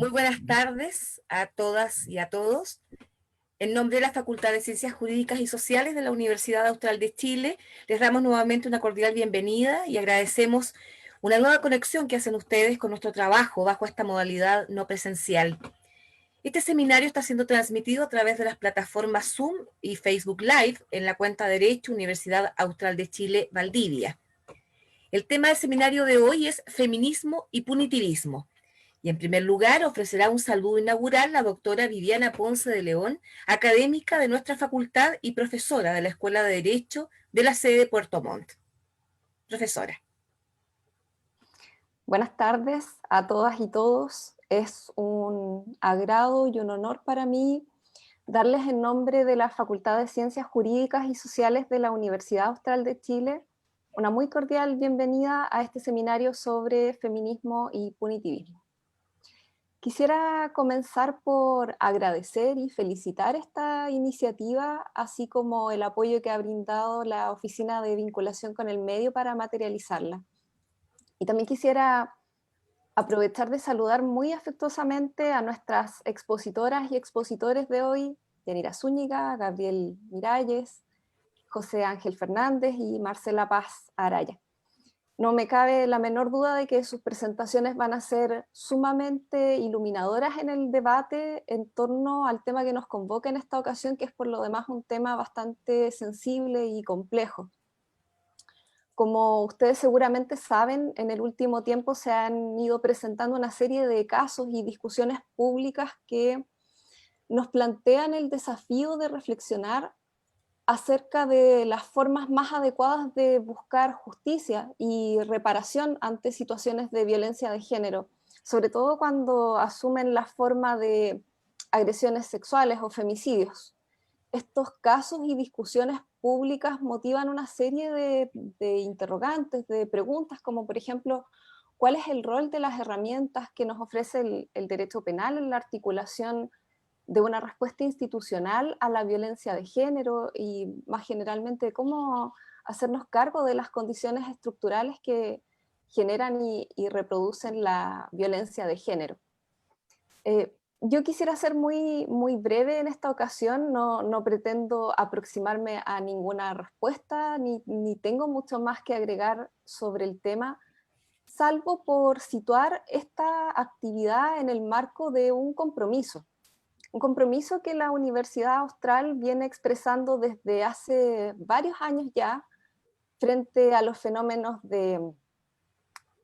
Muy buenas tardes a todas y a todos. En nombre de la Facultad de Ciencias Jurídicas y Sociales de la Universidad Austral de Chile, les damos nuevamente una cordial bienvenida y agradecemos una nueva conexión que hacen ustedes con nuestro trabajo bajo esta modalidad no presencial. Este seminario está siendo transmitido a través de las plataformas Zoom y Facebook Live en la cuenta Derecho Universidad Austral de Chile, Valdivia. El tema del seminario de hoy es feminismo y punitivismo. Y en primer lugar ofrecerá un saludo inaugural la doctora Viviana Ponce de León, académica de nuestra facultad y profesora de la Escuela de Derecho de la sede de Puerto Montt. Profesora. Buenas tardes a todas y todos. Es un agrado y un honor para mí darles en nombre de la Facultad de Ciencias Jurídicas y Sociales de la Universidad Austral de Chile una muy cordial bienvenida a este seminario sobre feminismo y punitivismo. Quisiera comenzar por agradecer y felicitar esta iniciativa, así como el apoyo que ha brindado la Oficina de Vinculación con el Medio para materializarla. Y también quisiera aprovechar de saludar muy afectuosamente a nuestras expositoras y expositores de hoy, Yanira Zúñiga, Gabriel Miralles, José Ángel Fernández y Marcela Paz Araya. No me cabe la menor duda de que sus presentaciones van a ser sumamente iluminadoras en el debate en torno al tema que nos convoca en esta ocasión, que es por lo demás un tema bastante sensible y complejo. Como ustedes seguramente saben, en el último tiempo se han ido presentando una serie de casos y discusiones públicas que nos plantean el desafío de reflexionar acerca de las formas más adecuadas de buscar justicia y reparación ante situaciones de violencia de género, sobre todo cuando asumen la forma de agresiones sexuales o femicidios. Estos casos y discusiones públicas motivan una serie de interrogantes, de preguntas, como por ejemplo, ¿cuál es el rol de las herramientas que nos ofrece el derecho penal en la articulación de una respuesta institucional a la violencia de género y más generalmente cómo hacernos cargo de las condiciones estructurales que generan y reproducen la violencia de género? Yo quisiera ser muy breve en esta ocasión, no pretendo aproximarme a ninguna respuesta, ni tengo mucho más que agregar sobre el tema, salvo por situar esta actividad en el marco de un compromiso que la Universidad Austral viene expresando desde hace varios años ya frente a los fenómenos de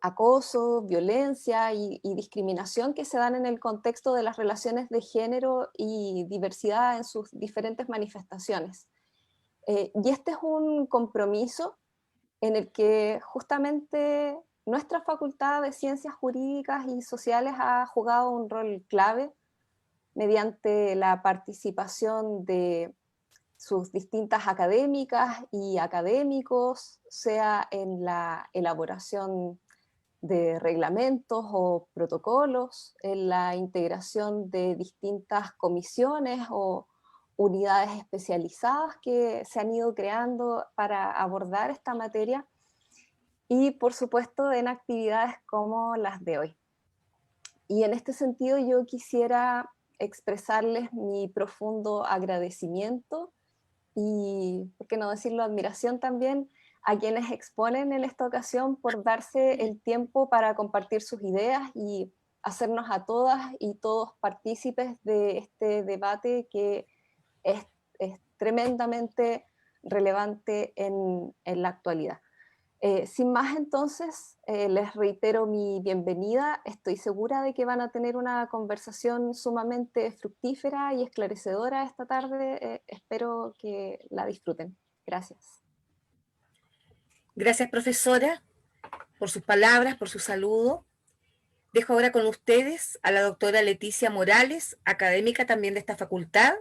acoso, violencia y discriminación que se dan en el contexto de las relaciones de género y diversidad en sus diferentes manifestaciones. Y este es un compromiso en el que justamente nuestra Facultad de Ciencias Jurídicas y Sociales ha jugado un rol clave mediante la participación de sus distintas académicas y académicos, sea en la elaboración de reglamentos o protocolos, en la integración de distintas comisiones o unidades especializadas que se han ido creando para abordar esta materia y por supuesto en actividades como las de hoy. Y en este sentido yo quisiera expresarles mi profundo agradecimiento y, por qué no decirlo, admiración también a quienes exponen en esta ocasión por darse el tiempo para compartir sus ideas y hacernos a todas y todos partícipes de este debate que es tremendamente relevante en la actualidad. Sin más entonces, les reitero mi bienvenida. Estoy segura de que van a tener una conversación sumamente fructífera y esclarecedora esta tarde. Espero que la disfruten. Gracias. Gracias, profesora, por sus palabras, por su saludo. Dejo ahora con ustedes a la doctora Leticia Morales, académica también de esta facultad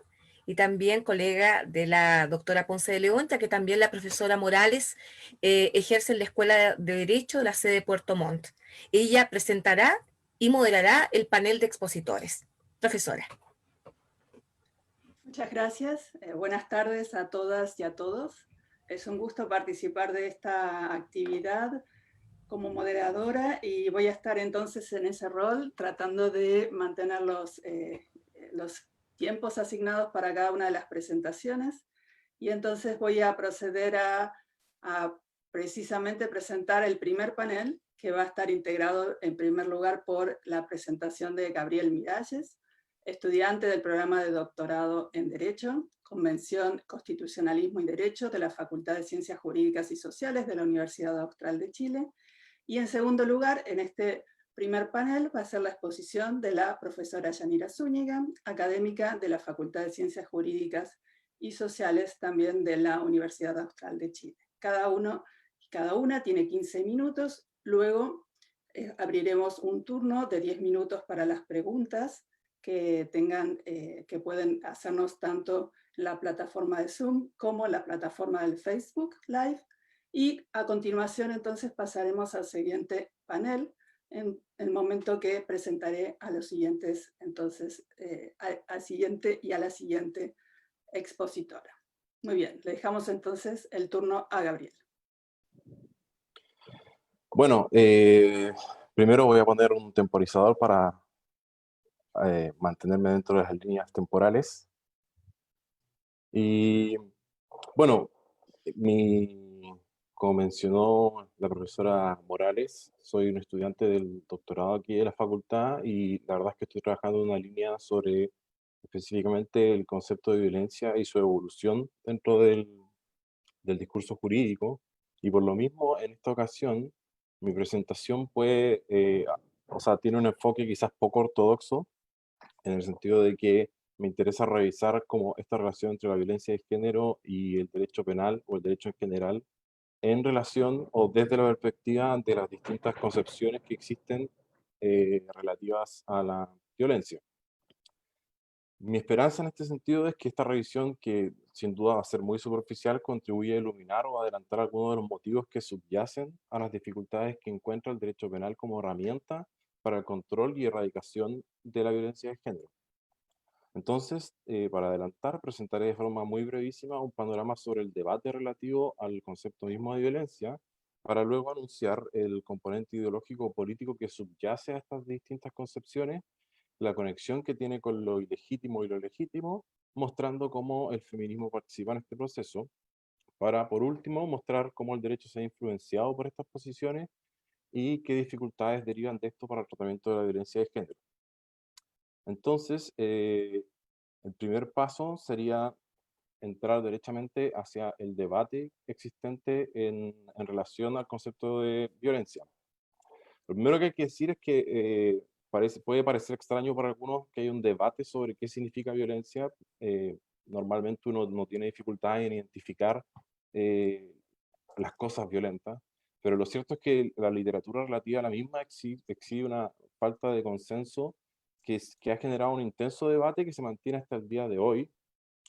y también colega de la doctora Ponce de León, ya que también la profesora Morales ejerce en la Escuela de Derecho de la sede de Puerto Montt. Ella presentará y moderará el panel de expositores. Profesora. Muchas gracias. Buenas tardes a todas y a todos. Es un gusto participar de esta actividad como moderadora y voy a estar entonces en ese rol tratando de mantener los tiempos asignados para cada una de las presentaciones. Y entonces voy a proceder a precisamente presentar el primer panel, que va a estar integrado en primer lugar por la presentación de Gabriel Miralles, estudiante del programa de doctorado en Derecho, Convención, Constitucionalismo y Derecho de la Facultad de Ciencias Jurídicas y Sociales de la Universidad Austral de Chile. Y en segundo lugar, en este primer panel va a ser la exposición de la profesora Yanira Zúñiga, académica de la Facultad de Ciencias Jurídicas y Sociales también de la Universidad Austral de Chile. Cada uno y cada una tiene 15 minutos, luego abriremos un turno de 10 minutos para las preguntas que pueden hacernos tanto la plataforma de Zoom como la plataforma del Facebook Live, y a continuación entonces pasaremos al siguiente panel, en el momento que presentaré a los siguientes, entonces, al siguiente y a la siguiente expositora. Muy bien, le dejamos entonces el turno a Gabriel. Bueno, primero voy a poner un temporizador para mantenerme dentro de las líneas temporales. Y bueno, como mencionó la profesora Morales, soy un estudiante del doctorado aquí de la facultad y la verdad es que estoy trabajando en una línea sobre específicamente el concepto de violencia y su evolución dentro del discurso jurídico. Y por lo mismo, en esta ocasión, mi presentación tiene un enfoque quizás poco ortodoxo, en el sentido de que me interesa revisar cómo esta relación entre la violencia de género y el derecho penal o el derecho en general, en relación o desde la perspectiva de las distintas concepciones que existen relativas a la violencia. Mi esperanza en este sentido es que esta revisión, que sin duda va a ser muy superficial, contribuya a iluminar o adelantar algunos de los motivos que subyacen a las dificultades que encuentra el derecho penal como herramienta para el control y erradicación de la violencia de género. Entonces, para adelantar, presentaré de forma muy brevísima un panorama sobre el debate relativo al concepto mismo de violencia, para luego anunciar el componente ideológico o político que subyace a estas distintas concepciones, la conexión que tiene con lo ilegítimo y lo legítimo, mostrando cómo el feminismo participa en este proceso, para, por último, mostrar cómo el derecho se ha influenciado por estas posiciones y qué dificultades derivan de esto para el tratamiento de la violencia de género. Entonces, el primer paso sería entrar derechamente hacia el debate existente en relación al concepto de violencia. Lo primero que hay que decir es que puede parecer extraño para algunos que hay un debate sobre qué significa violencia. Normalmente uno no tiene dificultad en identificar las cosas violentas, pero lo cierto es que la literatura relativa a la misma exhibe una falta de consenso que ha generado un intenso debate que se mantiene hasta el día de hoy,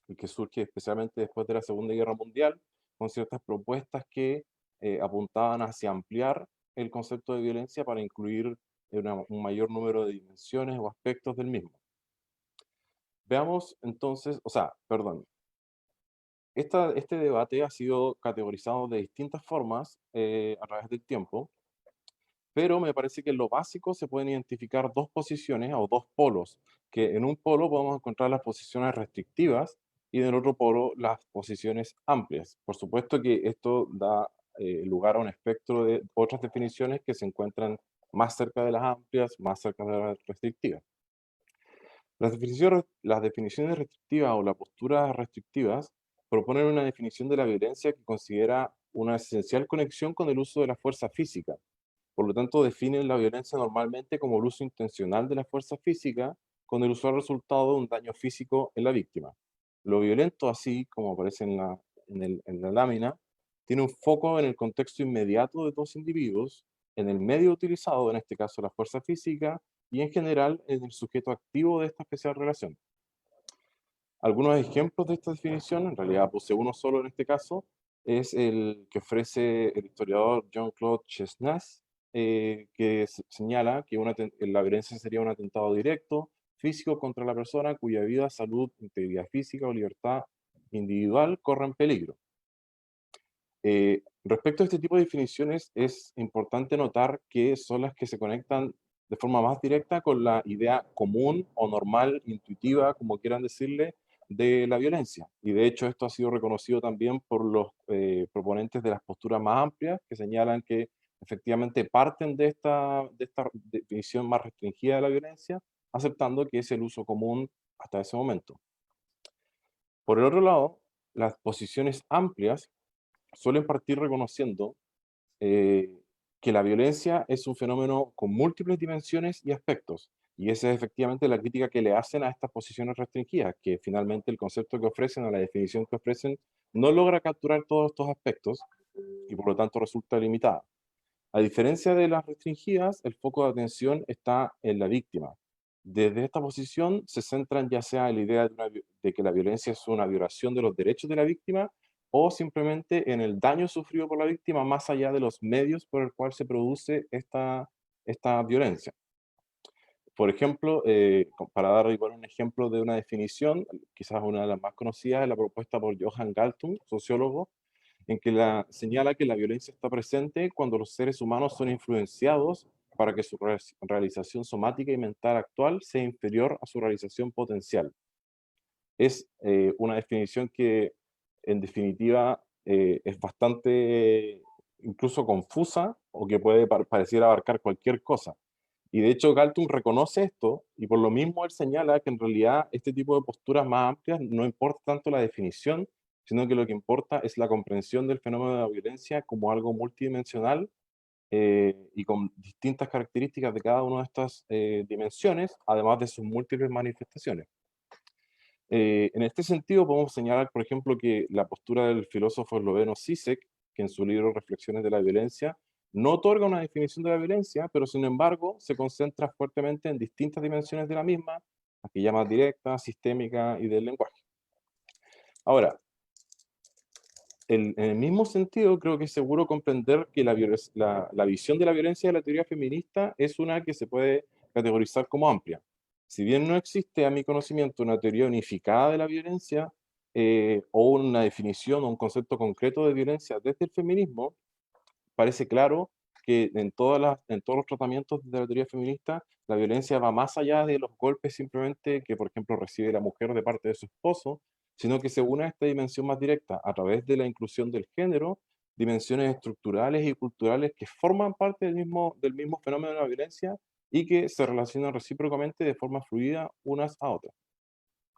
y que surge especialmente después de la Segunda Guerra Mundial, con ciertas propuestas que apuntaban hacia ampliar el concepto de violencia para incluir un mayor número de dimensiones o aspectos del mismo. Veamos entonces, este debate ha sido categorizado de distintas formas a través del tiempo, pero me parece que en lo básico se pueden identificar dos posiciones o dos polos, que en un polo podemos encontrar las posiciones restrictivas y en el otro polo las posiciones amplias. Por supuesto que esto da lugar a un espectro de otras definiciones que se encuentran más cerca de las amplias, más cerca de las restrictivas. Las definiciones restrictivas o las posturas restrictivas proponen una definición de la violencia que considera una esencial conexión con el uso de la fuerza física. Por lo tanto, definen la violencia normalmente como el uso intencional de la fuerza física con el usual resultado de un daño físico en la víctima. Lo violento, así como aparece en la lámina, tiene un foco en el contexto inmediato de dos individuos, en el medio utilizado, en este caso la fuerza física, y en general en el sujeto activo de esta especial relación. Algunos ejemplos de esta definición, en realidad puse uno solo en este caso, es el que ofrece el historiador Jean-Claude Chesnas, que señala que la violencia sería un atentado directo, físico contra la persona cuya vida, salud, integridad física o libertad individual corren peligro. Respecto a este tipo de definiciones, es importante notar que son las que se conectan de forma más directa con la idea común o normal, intuitiva, como quieran decirle, de la violencia. Y de hecho esto ha sido reconocido también por los proponentes de las posturas más amplias, que señalan que efectivamente parten de esta definición más restringida de la violencia, aceptando que es el uso común hasta ese momento. Por el otro lado, las posiciones amplias suelen partir reconociendo que la violencia es un fenómeno con múltiples dimensiones y aspectos. Y esa es efectivamente la crítica que le hacen a estas posiciones restringidas, que finalmente el concepto que ofrecen o la definición que ofrecen no logra capturar todos estos aspectos y por lo tanto resulta limitada. A diferencia de las restringidas, el foco de atención está en la víctima. Desde esta posición se centran ya sea en la idea de que la violencia es una violación de los derechos de la víctima o simplemente en el daño sufrido por la víctima más allá de los medios por el cual se produce esta violencia. Por ejemplo, para dar igual un ejemplo de una definición, quizás una de las más conocidas es la propuesta por Johan Galtung, sociólogo, en que señala que la violencia está presente cuando los seres humanos son influenciados para que su realización somática y mental actual sea inferior a su realización potencial. Es una definición que, en definitiva, es bastante incluso confusa o que puede parecer abarcar cualquier cosa. Y de hecho Galtung reconoce esto y por lo mismo él señala que en realidad este tipo de posturas más amplias no importa tanto la definición, sino que lo que importa es la comprensión del fenómeno de la violencia como algo multidimensional y con distintas características de cada una de estas dimensiones, además de sus múltiples manifestaciones. En este sentido podemos señalar, por ejemplo, que la postura del filósofo esloveno Zizek, que en su libro Reflexiones de la violencia, no otorga una definición de la violencia, pero sin embargo se concentra fuertemente en distintas dimensiones de la misma, las que llama directa, sistémica y del lenguaje. Ahora, en el mismo sentido, creo que es seguro comprender que la visión de la violencia de la teoría feminista es una que se puede categorizar como amplia. Si bien no existe, a mi conocimiento, una teoría unificada de la violencia o una definición o un concepto concreto de violencia desde el feminismo, parece claro que en todos los tratamientos de la teoría feminista, la violencia va más allá de los golpes simplemente que, por ejemplo, recibe la mujer de parte de su esposo, sino que se une a esta dimensión más directa a través de la inclusión del género, dimensiones estructurales y culturales que forman parte del mismo fenómeno de la violencia y que se relacionan recíprocamente de forma fluida unas a otras.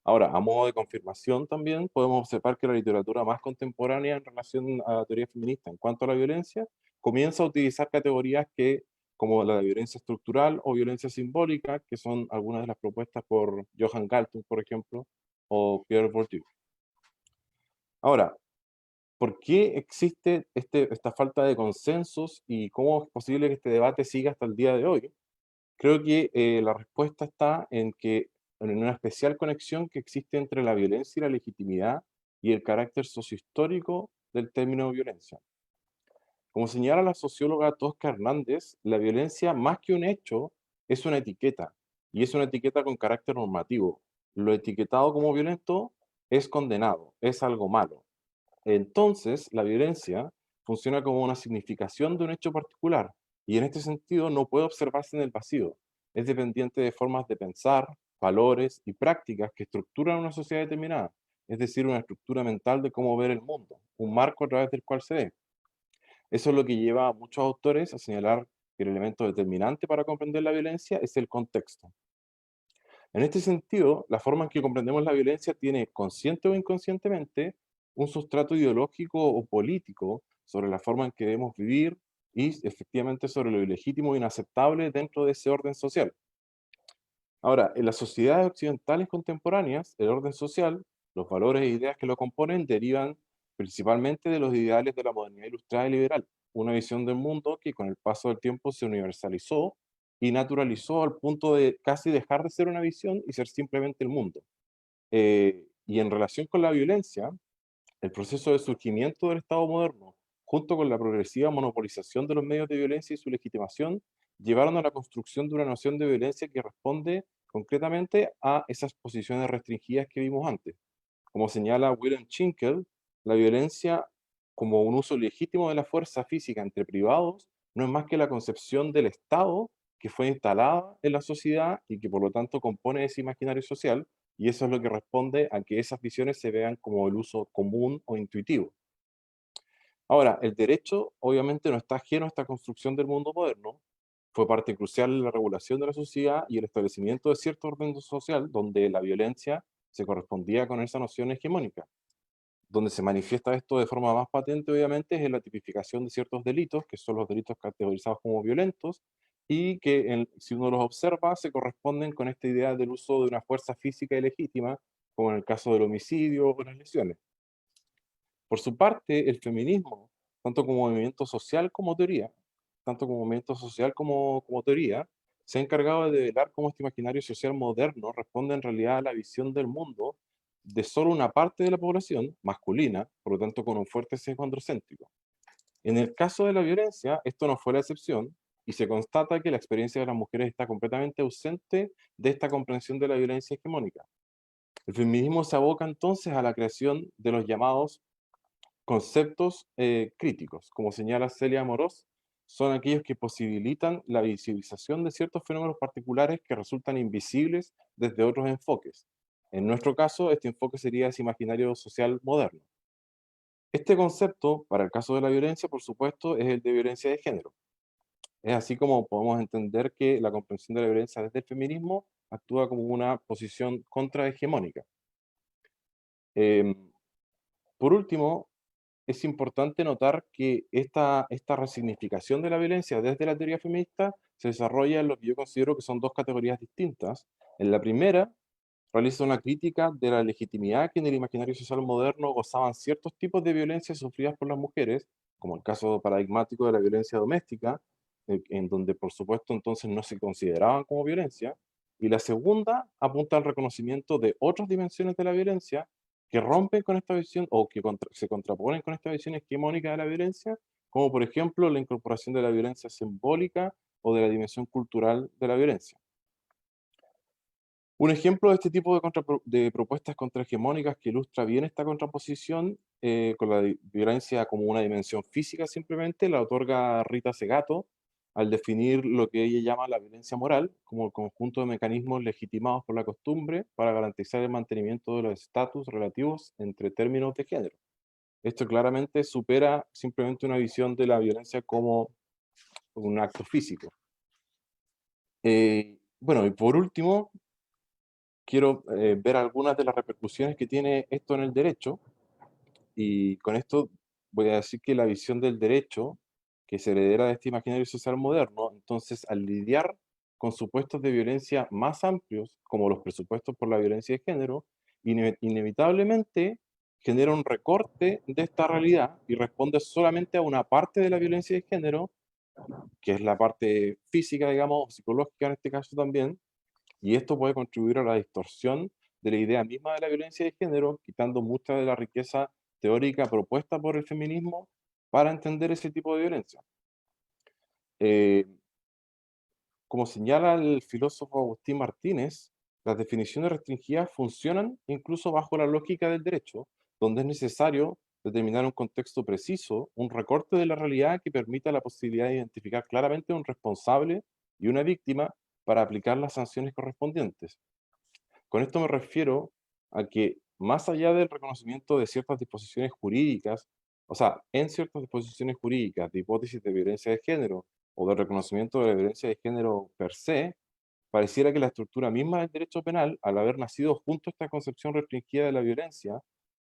Ahora, a modo de confirmación también, podemos observar que la literatura más contemporánea en relación a la teoría feminista en cuanto a la violencia comienza a utilizar categorías como la de violencia estructural o violencia simbólica, que son algunas de las propuestas por Johan Galtung, por ejemplo, o Pierre Bourdieu. Ahora, ¿por qué existe esta falta de consensos y cómo es posible que este debate siga hasta el día de hoy? Creo que la respuesta está en una especial conexión que existe entre la violencia y la legitimidad y el carácter sociohistórico del término violencia. Como señala la socióloga Tosca Hernández, la violencia más que un hecho es una etiqueta, y es una etiqueta con carácter normativo. Lo etiquetado como violento es condenado, es algo malo. Entonces, la violencia funciona como una significación de un hecho particular, y en este sentido no puede observarse en el vacío. Es dependiente de formas de pensar, valores y prácticas que estructuran una sociedad determinada, es decir, una estructura mental de cómo ver el mundo, un marco a través del cual se ve. Eso es lo que lleva a muchos autores a señalar que el elemento determinante para comprender la violencia es el contexto. En este sentido, la forma en que comprendemos la violencia tiene, consciente o inconscientemente, un sustrato ideológico o político sobre la forma en que debemos vivir y efectivamente sobre lo ilegítimo e inaceptable dentro de ese orden social. Ahora, en las sociedades occidentales contemporáneas, el orden social, los valores e ideas que lo componen derivan principalmente de los ideales de la modernidad ilustrada y liberal, una visión del mundo que con el paso del tiempo se universalizó y naturalizó al punto de casi dejar de ser una visión y ser simplemente el mundo. Y en relación con la violencia, el proceso de surgimiento del Estado moderno, junto con la progresiva monopolización de los medios de violencia y su legitimación, llevaron a la construcción de una noción de violencia que responde concretamente a esas posiciones restringidas que vimos antes. Como señala Wilhelm Schinkel, la violencia como un uso legítimo de la fuerza física entre privados no es más que la concepción del Estado que fue instalada en la sociedad y que por lo tanto compone ese imaginario social, y eso es lo que responde a que esas visiones se vean como el uso común o intuitivo. Ahora, el derecho obviamente no está ajeno a esta construcción del mundo moderno, fue parte crucial en la regulación de la sociedad y el establecimiento de cierto orden social donde la violencia se correspondía con esa noción hegemónica. Donde se manifiesta esto de forma más patente, obviamente, es en la tipificación de ciertos delitos, que son los delitos categorizados como violentos, y que si uno los observa, se corresponden con esta idea del uso de una fuerza física ilegítima, como en el caso del homicidio o las lesiones. Por su parte, el feminismo, tanto como movimiento social como teoría, como teoría, se ha encargado de velar cómo este imaginario social moderno responde en realidad a la visión del mundo de solo una parte de la población, masculina, por lo tanto con un fuerte sesgo androcéntrico. En el caso de la violencia, esto no fue la excepción, y se constata que la experiencia de las mujeres está completamente ausente de esta comprensión de la violencia hegemónica. El feminismo se aboca entonces a la creación de los llamados conceptos críticos, como señala Celia Amorós, son aquellos que posibilitan la visibilización de ciertos fenómenos particulares que resultan invisibles desde otros enfoques. En nuestro caso, este enfoque sería ese imaginario social moderno. Este concepto, para el caso de la violencia, por supuesto, es el de violencia de género. Es así como podemos entender que la comprensión de la violencia desde el feminismo actúa como una posición contrahegemónica. Em, por último, es importante notar que esta resignificación de la violencia desde la teoría feminista se desarrolla en lo que yo considero que son dos categorías distintas. En la primera, realiza una crítica de la legitimidad que en el imaginario social moderno gozaban ciertos tipos de violencia sufridas por las mujeres, como el caso paradigmático de la violencia doméstica, en donde por supuesto entonces no se consideraban como violencia. Y la segunda apunta al reconocimiento de otras dimensiones de la violencia que rompen con esta visión o que se contraponen con esta visión hegemónica de la violencia, como por ejemplo la incorporación de la violencia simbólica o de la dimensión cultural de la violencia. Un ejemplo de este tipo de propuestas contrahegemónicas que ilustra bien esta contraposición con la violencia como una dimensión física simplemente la otorga Rita Segato al definir lo que ella llama la violencia moral como el conjunto de mecanismos legitimados por la costumbre para garantizar el mantenimiento de los estatus relativos entre términos de género. Esto claramente supera simplemente una visión de la violencia como un acto físico. Bueno, y por último, quiero ver algunas de las repercusiones que tiene esto en el derecho, y con esto voy a decir que la visión del derecho, que se heredera de este imaginario social moderno, entonces al lidiar con supuestos de violencia más amplios, como los presupuestos por la violencia de género, inevitablemente genera un recorte de esta realidad y responde solamente a una parte de la violencia de género, que es la parte física, digamos, o psicológica en este caso también, y esto puede contribuir a la distorsión de la idea misma de la violencia de género, quitando mucha de la riqueza teórica propuesta por el feminismo para entender ese tipo de violencia. Eh, como señala el filósofo Agustín Martínez, las definiciones restringidas funcionan incluso bajo la lógica del derecho, donde es necesario determinar un contexto preciso, un recorte de la realidad que permita la posibilidad de identificar claramente un responsable y una víctima para aplicar las sanciones correspondientes. Con esto me refiero a que más allá del reconocimiento de ciertas disposiciones jurídicas, o sea, en ciertas disposiciones jurídicas de hipótesis de violencia de género o de reconocimiento de la violencia de género per se, pareciera que la estructura misma del derecho penal, al haber nacido junto a esta concepción restringida de la violencia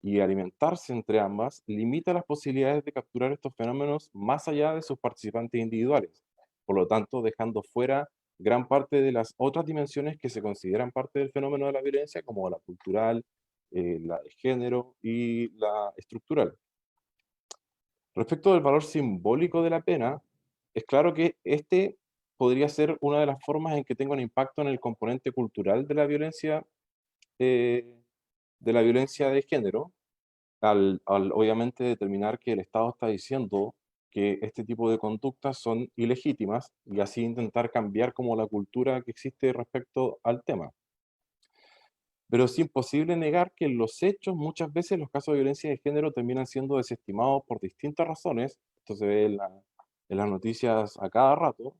y alimentarse entre ambas, limita las posibilidades de capturar estos fenómenos más allá de sus participantes individuales, por lo tanto dejando fuera gran parte de las otras dimensiones que se consideran parte del fenómeno de la violencia, como la cultural, la de género y la estructural. Respecto del valor simbólico de la pena, es claro que este podría ser una de las formas en que tenga un impacto en el componente cultural eh, de la violencia de género, al obviamente determinar que el Estado está diciendo que este tipo de conductas son ilegítimas y así intentar cambiar como la cultura que existe respecto al tema. pero es imposible negar que en los hechos muchas veces los casos de violencia de género terminan siendo desestimados por distintas razones. Esto se ve en las noticias a cada rato,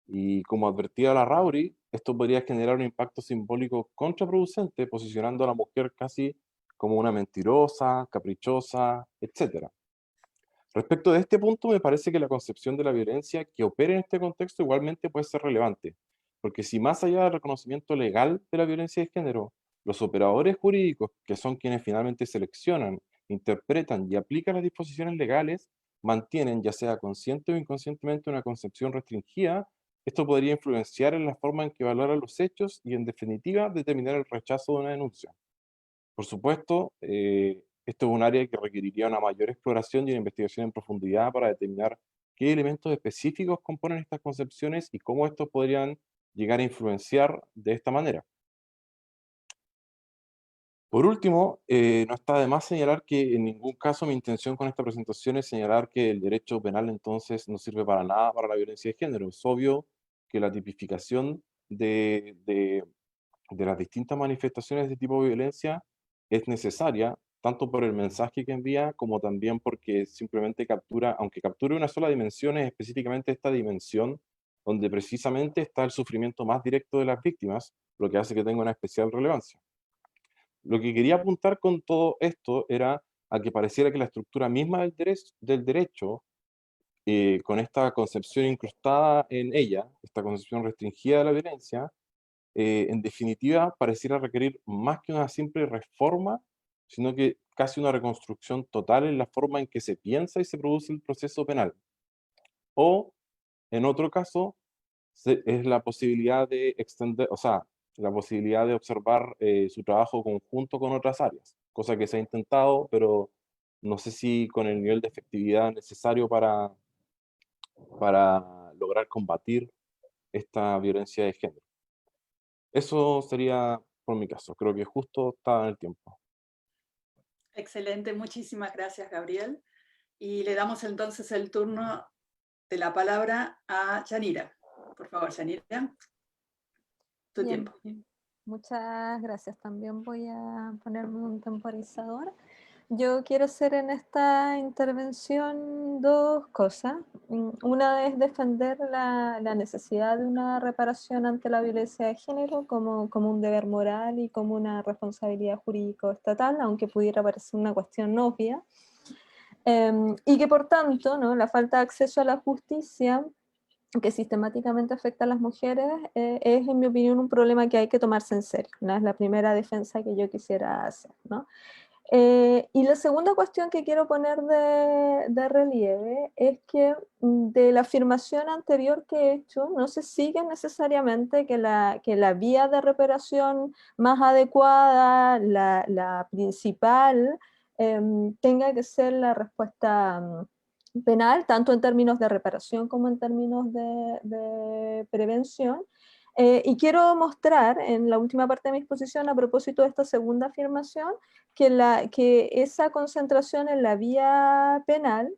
y como advertía la Rauri, esto podría generar un impacto simbólico contraproducente, posicionando a la mujer casi como una mentirosa, caprichosa, etc. Respecto de este punto, me parece que la concepción de la violencia que opera en este contexto igualmente puede ser relevante, porque si más allá del reconocimiento legal de la violencia de género, los operadores jurídicos, que son quienes finalmente seleccionan, interpretan y aplican las disposiciones legales, mantienen, ya sea consciente o inconscientemente, una concepción restringida, esto podría influenciar en la forma en que valoran los hechos y, en definitiva, determinar el rechazo de una denuncia. Por supuesto, esto es un área que requeriría una mayor exploración y una investigación en profundidad para determinar qué elementos específicos componen estas concepciones y cómo estos podrían llegar a influenciar de esta manera. Por último, no está de más señalar que en ningún caso mi intención con esta presentación es señalar que el derecho penal entonces no sirve para nada para la violencia de género. Es obvio que la tipificación de las distintas manifestaciones de tipo de violencia es necesaria, tanto por el mensaje que envía, como también porque simplemente captura, aunque capture una sola dimensión, es específicamente esta dimensión donde precisamente está el sufrimiento más directo de las víctimas, lo que hace que tenga una especial relevancia. Lo que quería apuntar con todo esto era a que pareciera que la estructura misma del derecho, con esta concepción incrustada en ella, esta concepción restringida de la violencia, en definitiva, pareciera requerir más que una simple reforma, sino que casi una reconstrucción total en la forma en que se piensa y se produce el proceso penal. O, en otro caso, es la posibilidad de extender, o sea, la posibilidad de observar su trabajo conjunto con otras áreas, cosa que se ha intentado, pero no sé si con el nivel de efectividad necesario para lograr combatir esta violencia de género. Eso sería por mi caso. Creo que justo estaba en el tiempo. Excelente, muchísimas gracias, Gabriel. Y le damos entonces el turno de la palabra a Yanira. Por favor, Yanira, tu Bien, tiempo. muchas gracias. También voy a ponerme un temporizador. Yo quiero hacer en esta intervención dos cosas. Una es defender la necesidad de una reparación ante la violencia de género como un deber moral y como una responsabilidad jurídico-estatal, aunque pudiera parecer una cuestión obvia. Y que por tanto, ¿no?, la falta de acceso a la justicia que sistemáticamente afecta a las mujeres es, en mi opinión, un problema que hay que tomarse en serio, ¿no? Es la primera defensa que yo quisiera hacer, ¿no? Y la segunda cuestión que quiero poner de relieve es que de la afirmación anterior que he hecho, no se sigue necesariamente que la vía de reparación más adecuada, la principal, tenga que ser la respuesta penal, tanto en términos de reparación como en términos de prevención. Y quiero mostrar en la última parte de mi exposición, a propósito de esta segunda afirmación, que esa concentración en la vía penal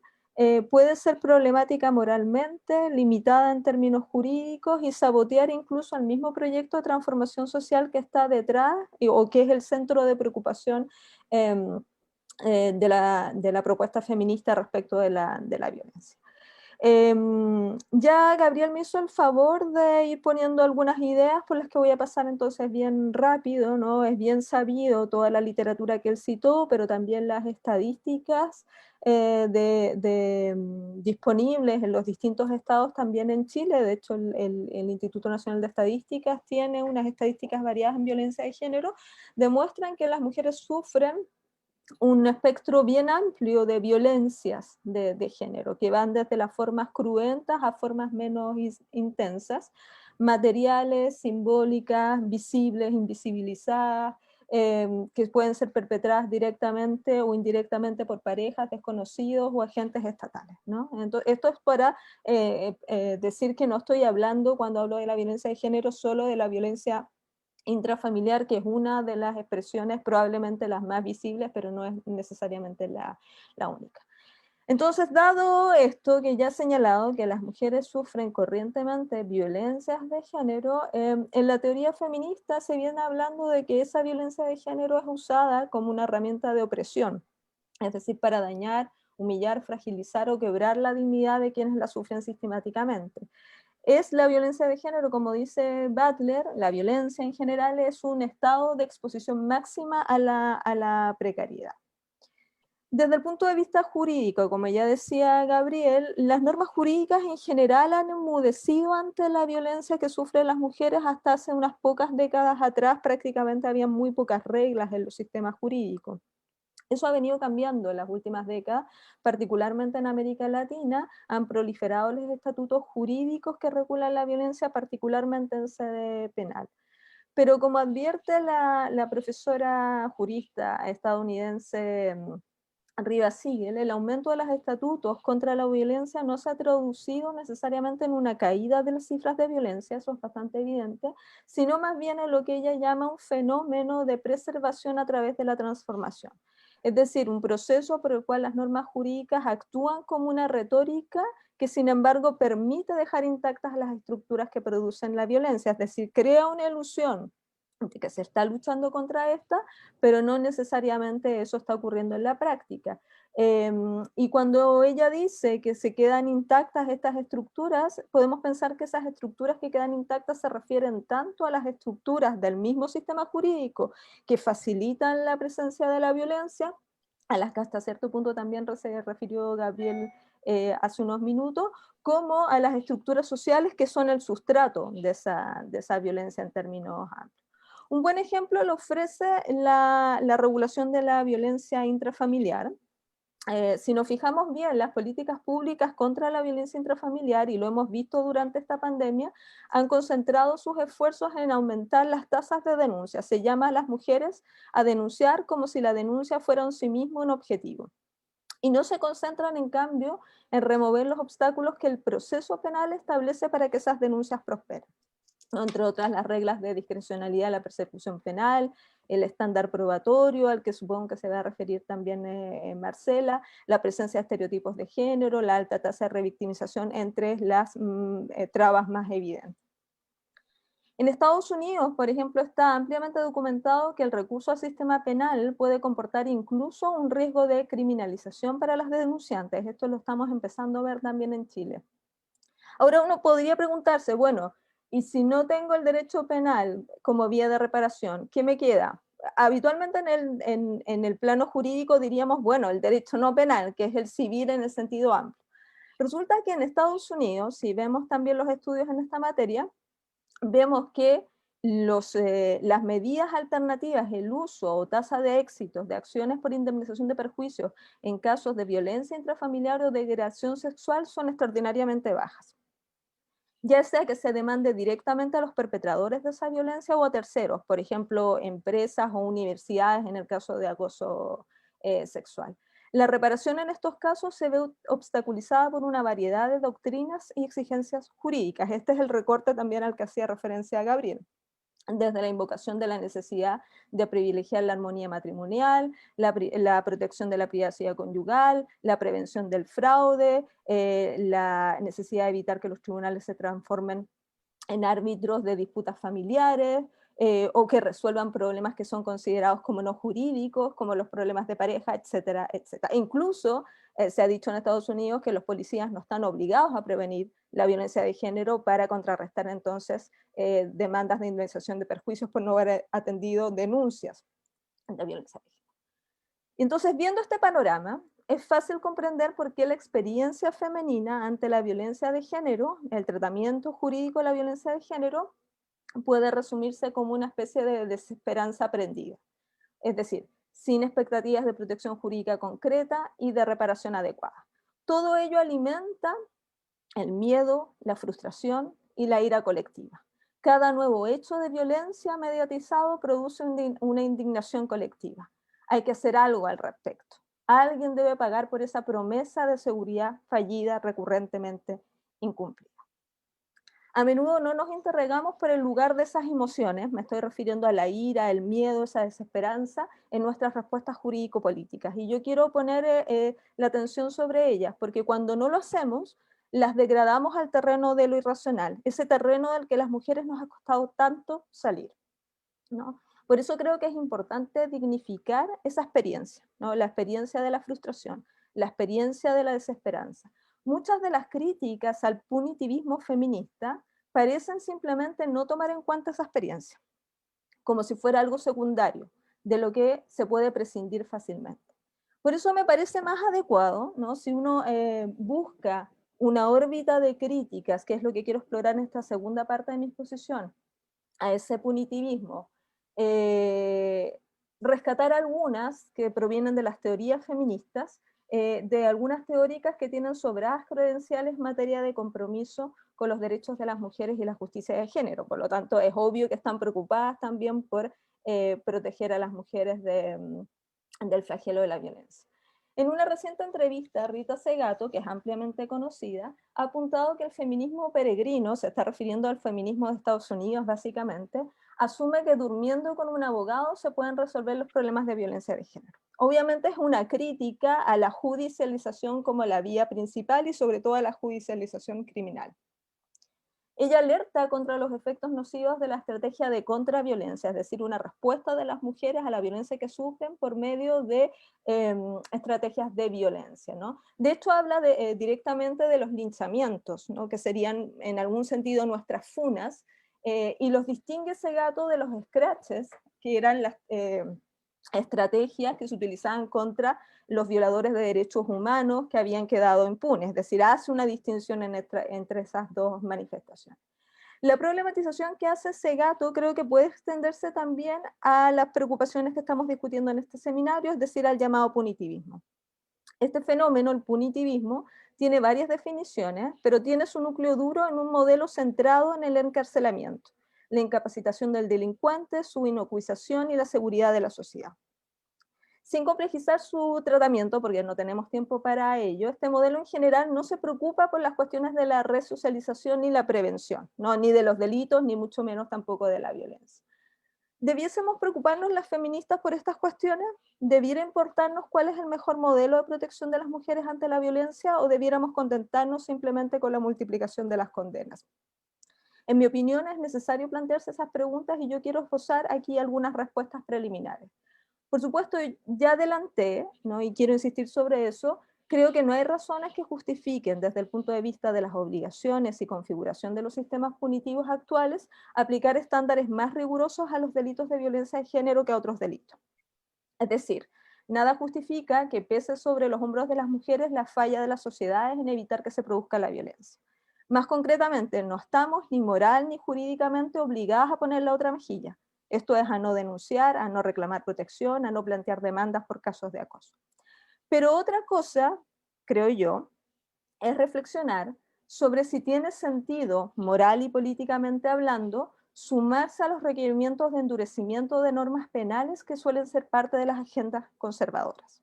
puede ser problemática moralmente, limitada en términos jurídicos y sabotear incluso al mismo proyecto de transformación social que está detrás o que es el centro de preocupación de la propuesta feminista respecto de la violencia. Ya Gabriel me hizo el favor de ir poniendo algunas ideas por las que voy a pasar entonces bien rápido, ¿no? Es bien sabido toda la literatura que él citó, pero también las estadísticas disponibles en los distintos estados también en Chile. De hecho, el Instituto Nacional de Estadísticas tiene unas estadísticas variadas en violencia de género, demuestran que las mujeres sufren un espectro bien amplio de violencias de género, que van desde las formas cruentas a formas menos intensas, materiales, simbólicas, visibles, invisibilizadas, que pueden ser perpetradas directamente o indirectamente por parejas, desconocidos o agentes estatales, ¿no? Entonces, esto es para decir que no estoy hablando, cuando hablo de la violencia de género, solo de la violencia intrafamiliar, que es una de las expresiones probablemente las más visibles, pero no es necesariamente la única. Entonces, dado esto que ya he señalado, que las mujeres sufren corrientemente violencias de género, en la teoría feminista se viene hablando de que esa violencia de género es usada como una herramienta de opresión, es decir, para dañar, humillar, fragilizar o quebrar la dignidad de quienes la sufren sistemáticamente. Es la violencia de género, como dice Butler, la violencia en general es un estado de exposición máxima a la precariedad. Desde el punto de vista jurídico, como ya decía Gabriel, las normas jurídicas en general han enmudecido ante la violencia que sufren las mujeres. Hasta hace unas pocas décadas atrás prácticamente había muy pocas reglas en los sistemas jurídicos. Eso ha venido cambiando en las últimas décadas, particularmente en América Latina. Han proliferado los estatutos jurídicos que regulan la violencia, particularmente en sede penal. Pero como advierte la profesora jurista estadounidense Rivas Siegel, el aumento de los estatutos contra la violencia no se ha traducido necesariamente en una caída de las cifras de violencia, eso es bastante evidente, sino más bien en lo que ella llama un fenómeno de preservación a través de la transformación. Es decir, un proceso por el cual las normas jurídicas actúan como una retórica que sin embargo permite dejar intactas las estructuras que producen la violencia, es decir, crea una ilusión de que se está luchando contra esta, pero no necesariamente eso está ocurriendo en la práctica. Y cuando ella dice que se quedan intactas estas estructuras, podemos pensar que esas estructuras que quedan intactas se refieren tanto a las estructuras del mismo sistema jurídico que facilitan la presencia de la violencia, a las que hasta cierto punto también se refirió Gabriel hace unos minutos, como a las estructuras sociales que son el sustrato de esa violencia en términos amplios. Un buen ejemplo lo ofrece la regulación de la violencia intrafamiliar. Si nos fijamos bien, las políticas públicas contra la violencia intrafamiliar, y lo hemos visto durante esta pandemia, han concentrado sus esfuerzos en aumentar las tasas de denuncia. Se llama a las mujeres a denunciar como si la denuncia fuera en sí mismo un objetivo. Y no se concentran, en cambio, en remover los obstáculos que el proceso penal establece para que esas denuncias prosperen, entre otras las reglas de discrecionalidad de la persecución penal, el estándar probatorio, al que supongo que se va a referir también Marcela, la presencia de estereotipos de género, la alta tasa de revictimización, entre las trabas más evidentes. En Estados Unidos, por ejemplo, está ampliamente documentado que el recurso al sistema penal puede comportar incluso un riesgo de criminalización para las denunciantes. Esto lo estamos empezando a ver también en Chile. Ahora uno podría preguntarse, bueno, y si no tengo el derecho penal como vía de reparación, ¿qué me queda? Habitualmente en el plano jurídico diríamos, bueno, el derecho no penal, que es el civil en el sentido amplio. Resulta que en Estados Unidos, si vemos también los estudios en esta materia, vemos que las medidas alternativas, el uso o tasa de éxitos de acciones por indemnización de perjuicios en casos de violencia intrafamiliar o de degradación sexual son extraordinariamente bajas, ya sea que se demande directamente a los perpetradores de esa violencia o a terceros, por ejemplo, empresas o universidades en el caso de acoso sexual. La reparación en estos casos se ve obstaculizada por una variedad de doctrinas y exigencias jurídicas. Este es el recorte también al que hacía referencia Gabriel, desde la invocación de la necesidad de privilegiar la armonía matrimonial, la protección de la privacidad conyugal, la prevención del fraude, la necesidad de evitar que los tribunales se transformen en árbitros de disputas familiares, o que resuelvan problemas que son considerados como no jurídicos, como los problemas de pareja, etcétera, etcétera. Incluso se ha dicho en Estados Unidos que los policías no están obligados a prevenir la violencia de género para contrarrestar entonces demandas de indemnización de perjuicios por no haber atendido denuncias de violencia de género. Entonces, viendo este panorama, es fácil comprender por qué la experiencia femenina ante la violencia de género, el tratamiento jurídico de la violencia de género, puede resumirse como una especie de desesperanza aprendida. Es decir, sin expectativas de protección jurídica concreta y de reparación adecuada. Todo ello alimenta el miedo, la frustración y la ira colectiva. Cada nuevo hecho de violencia mediatizado produce una indignación colectiva. Hay que hacer algo al respecto. Alguien debe pagar por esa promesa de seguridad fallida, recurrentemente incumplida. a menudo no nos interrogamos por el lugar de esas emociones, me estoy refiriendo a la ira, el miedo, esa desesperanza, en nuestras respuestas jurídico-políticas. Y yo quiero poner la atención sobre ellas, porque cuando no lo hacemos, las degradamos al terreno de lo irracional, ese terreno del que las mujeres nos ha costado tanto salir, ¿no? Por eso creo que es importante dignificar esa experiencia, ¿no? La experiencia de la frustración, la experiencia de la desesperanza. Muchas de las críticas al punitivismo feminista parecen simplemente no tomar en cuenta esa experiencia, como si fuera algo secundario, de lo que se puede prescindir fácilmente. Por eso me parece más adecuado, ¿no? Si uno busca una órbita de críticas, que es lo que quiero explorar en esta segunda parte de mi exposición, a ese punitivismo, rescatar algunas que provienen de las teorías feministas, de algunas teóricas que tienen sobradas credenciales en materia de compromiso con los derechos de las mujeres y la justicia de género. Por lo tanto, es obvio que están preocupadas también por proteger a las mujeres del flagelo de la violencia. En una reciente entrevista, Rita Segato, que es ampliamente conocida, ha apuntado que el feminismo peregrino, se está refiriendo al feminismo de Estados Unidos básicamente, asume que durmiendo con un abogado se pueden resolver los problemas de violencia de género. Obviamente es una crítica a la judicialización como la vía principal y sobre todo a la judicialización criminal. Ella alerta contra los efectos nocivos de la estrategia de contraviolencia, es decir, una respuesta de las mujeres a la violencia que sufren por medio de estrategias de violencia, ¿no? De hecho, habla directamente de los linchamientos, ¿no? Que serían en algún sentido nuestras funas, y los distingue Segato de los scratches, que eran las estrategias que se utilizaban contra los violadores de derechos humanos que habían quedado impunes, es decir, hace una distinción entre esas dos manifestaciones. La problematización que hace Segato creo que puede extenderse también a las preocupaciones que estamos discutiendo en este seminario, es decir, al llamado punitivismo. Este fenómeno, el punitivismo, tiene varias definiciones, pero tiene su núcleo duro en un modelo centrado en el encarcelamiento, la incapacitación del delincuente, su inocuización y la seguridad de la sociedad. Sin complejizar su tratamiento, porque no tenemos tiempo para ello, este modelo en general no se preocupa por las cuestiones de la resocialización ni la prevención, ¿no? Ni de los delitos, ni mucho menos tampoco de la violencia. ¿Debiésemos preocuparnos las feministas por estas cuestiones? ¿Debiera importarnos cuál es el mejor modelo de protección de las mujeres ante la violencia o debiéramos contentarnos simplemente con la multiplicación de las condenas? En mi opinión es necesario plantearse esas preguntas y yo quiero esbozar aquí algunas respuestas preliminares. Por supuesto, ya adelanté, ¿no? Y quiero insistir sobre eso, creo que no hay razones que justifiquen desde el punto de vista de las obligaciones y configuración de los sistemas punitivos actuales aplicar estándares más rigurosos a los delitos de violencia de género que a otros delitos. Es decir, nada justifica que pese sobre los hombros de las mujeres la falla de las sociedades en evitar que se produzca la violencia. Más concretamente, no estamos ni moral ni jurídicamente obligadas a poner la otra mejilla. Esto es a no denunciar, a no reclamar protección, a no plantear demandas por casos de acoso. Pero otra cosa, creo yo, es reflexionar sobre si tiene sentido, moral y políticamente hablando, sumarse a los requerimientos de endurecimiento de normas penales que suelen ser parte de las agendas conservadoras.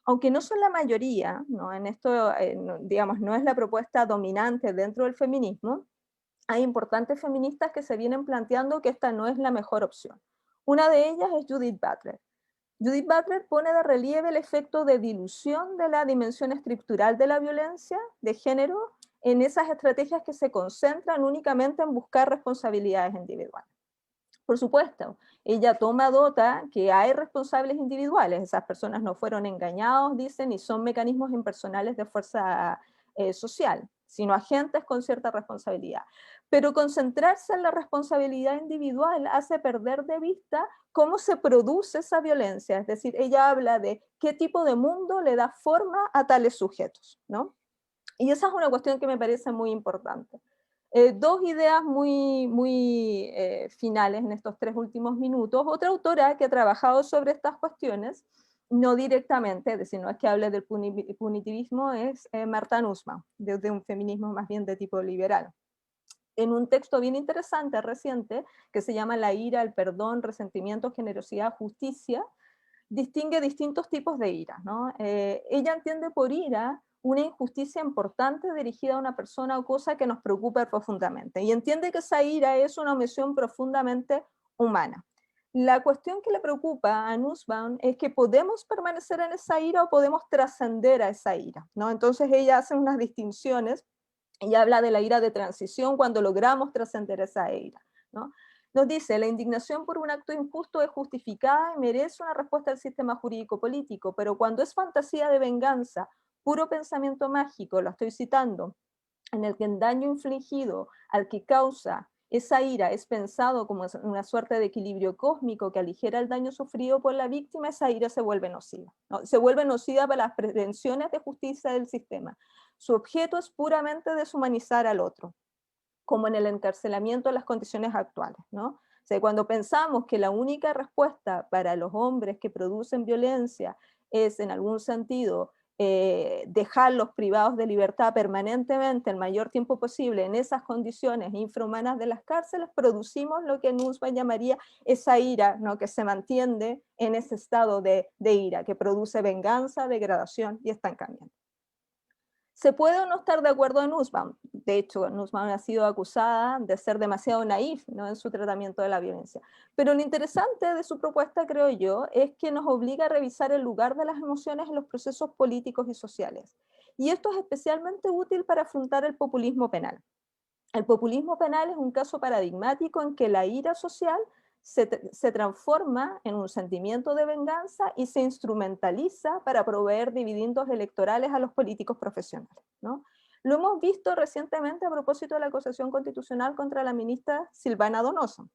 Aunque no son la mayoría, ¿no? En esto, digamos, no es la propuesta dominante dentro del feminismo, hay importantes feministas que se vienen planteando que esta no es la mejor opción. Una de ellas es Judith Butler. Judith Butler pone de relieve el efecto de dilución de la dimensión estructural de la violencia de género en esas estrategias que se concentran únicamente en buscar responsabilidades individuales. Por supuesto, ella toma nota que hay responsables individuales, esas personas no fueron engañados, dicen, y son mecanismos impersonales de fuerza social, sino agentes con cierta responsabilidad. Pero concentrarse en la responsabilidad individual hace perder de vista cómo se produce esa violencia, es decir, ella habla de qué tipo de mundo le da forma a tales sujetos, ¿no? Y esa es una cuestión que me parece muy importante. Dos ideas muy finales en estos 3 últimos minutos. Otra autora que ha trabajado sobre estas cuestiones, no directamente, es decir, no es que hable del punitivismo, es Martha Nussbaum, de un feminismo más bien de tipo liberal. En un texto bien interesante, reciente, que se llama La ira, el perdón, resentimiento, generosidad, justicia, distingue distintos tipos de ira, ¿no? Ella entiende por ira una injusticia importante dirigida a una persona o cosa que nos preocupa profundamente. Y entiende que esa ira es una omisión profundamente humana. La cuestión que le preocupa a Nussbaum es que podemos permanecer en esa ira o podemos trascender a esa ira, ¿no? Entonces ella hace unas distinciones y habla de la ira de transición cuando logramos trascender esa ira, ¿no? Nos dice, la indignación por un acto injusto es justificada y merece una respuesta del sistema jurídico político, pero cuando es fantasía de venganza, puro pensamiento mágico, lo estoy citando, en el que el daño infligido al que causa esa ira es pensado como una suerte de equilibrio cósmico que aligera el daño sufrido por la víctima, esa ira se vuelve nociva, ¿no? Se vuelve nociva para las pretensiones de justicia del sistema. Su objeto es puramente deshumanizar al otro, como en el encarcelamiento de las condiciones actuales, ¿no? O sea, cuando pensamos que la única respuesta para los hombres que producen violencia es, en algún sentido, dejarlos privados de libertad permanentemente el mayor tiempo posible en esas condiciones infrahumanas de las cárceles, producimos lo que Nussbaum llamaría esa ira, ¿no? Que se mantiene en ese estado de ira, que produce venganza, degradación y estancamiento. ¿Se puede o no estar de acuerdo en Nussbaum? De hecho, Nussbaum ha sido acusada de ser demasiado naif, ¿no?, en su tratamiento de la violencia. Pero lo interesante de su propuesta, creo yo, es que nos obliga a revisar el lugar de las emociones en los procesos políticos y sociales. Y esto es especialmente útil para afrontar el populismo penal. El populismo penal es un caso paradigmático en que la ira social se transforma en un sentimiento de venganza y se instrumentaliza para proveer dividendos electorales a los políticos profesionales, ¿no? Lo hemos visto recientemente a propósito de la acusación constitucional contra la ministra Silvana Donoso.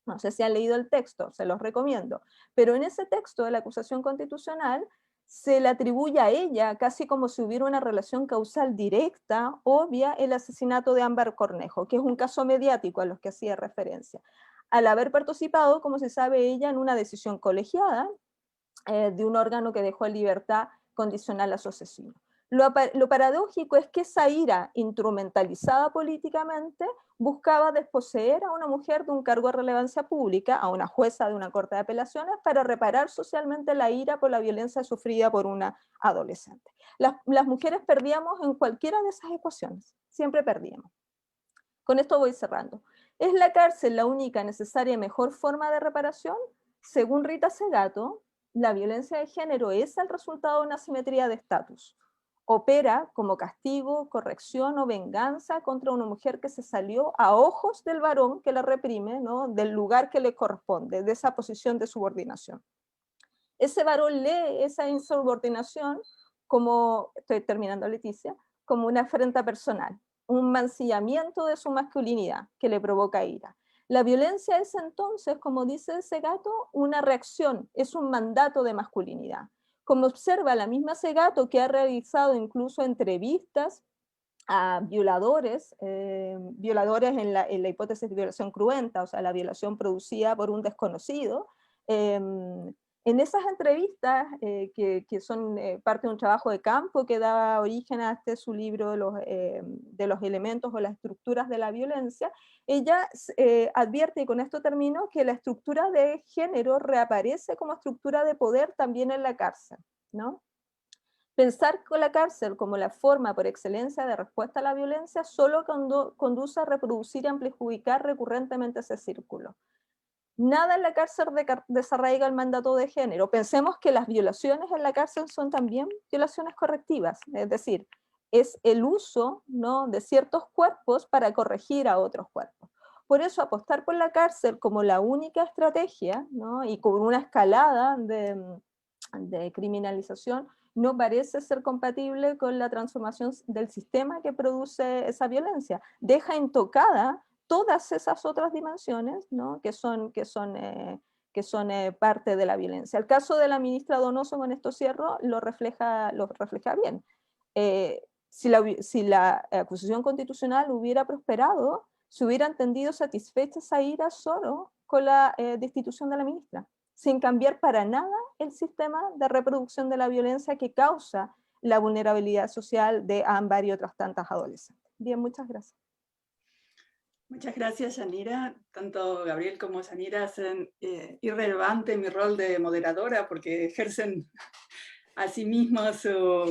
No sé si han leído el texto, se los recomiendo. Pero en ese texto de la acusación constitucional se le atribuye a ella, casi como si hubiera una relación causal directa, obvia, el asesinato de Ámbar Cornejo, que es un caso mediático a los que hacía referencia, al haber participado, como se sabe, ella en una decisión colegiada de un órgano que dejó en libertad condicional a su asesino. Lo paradójico es que esa ira instrumentalizada políticamente buscaba desposeer a una mujer de un cargo de relevancia pública, a una jueza de una corte de apelaciones, para reparar socialmente la ira por la violencia sufrida por una adolescente. Las mujeres perdíamos en cualquiera de esas ecuaciones, siempre perdíamos. Con esto voy cerrando. ¿Es la cárcel la única necesaria y mejor forma de reparación? Según Rita Segato, la violencia de género es el resultado de una asimetría de estatus. Opera como castigo, corrección o venganza contra una mujer que se salió a ojos del varón que la reprime, ¿no?, del lugar que le corresponde, de esa posición de subordinación. Ese varón lee esa insubordinación como, estoy terminando, Leticia, como una afrenta personal, un mancillamiento de su masculinidad que le provoca ira. La violencia es entonces, como dice Segato, una reacción, es un mandato de masculinidad. Como observa la misma Segato, que ha realizado incluso entrevistas a violadores, violadores en la hipótesis de violación cruenta, o sea, la violación producida por un desconocido. En esas entrevistas, que son parte de un trabajo de campo que da origen a su libro de los elementos o las estructuras de la violencia, ella advierte, y con esto termino, que la estructura de género reaparece como estructura de poder también en la cárcel, ¿no? Pensar con la cárcel como la forma por excelencia de respuesta a la violencia solo conduce a reproducir y amplificar recurrentemente ese círculo. Nada en la cárcel desarraiga el mandato de género. Pensemos que las violaciones en la cárcel son también violaciones correctivas, es decir, es el uso, ¿no?, de ciertos cuerpos para corregir a otros cuerpos. Por eso apostar por la cárcel como la única estrategia, ¿no?, y con una escalada de criminalización no parece ser compatible con la transformación del sistema que produce esa violencia. Deja intocada todas esas otras dimensiones, ¿no?, que son parte de la violencia. El caso de la ministra Donoso, con esto cierro, lo refleja bien. Si la acusación constitucional hubiera prosperado, se hubiera entendido satisfecha esa ira solo con la destitución de la ministra, sin cambiar para nada el sistema de reproducción de la violencia que causa la vulnerabilidad social de Ámbar y otras tantas adolescentes. Bien, muchas gracias. Muchas gracias, Yanira. Tanto Gabriel como Yanira hacen irrelevante mi rol de moderadora porque ejercen a sí mismos su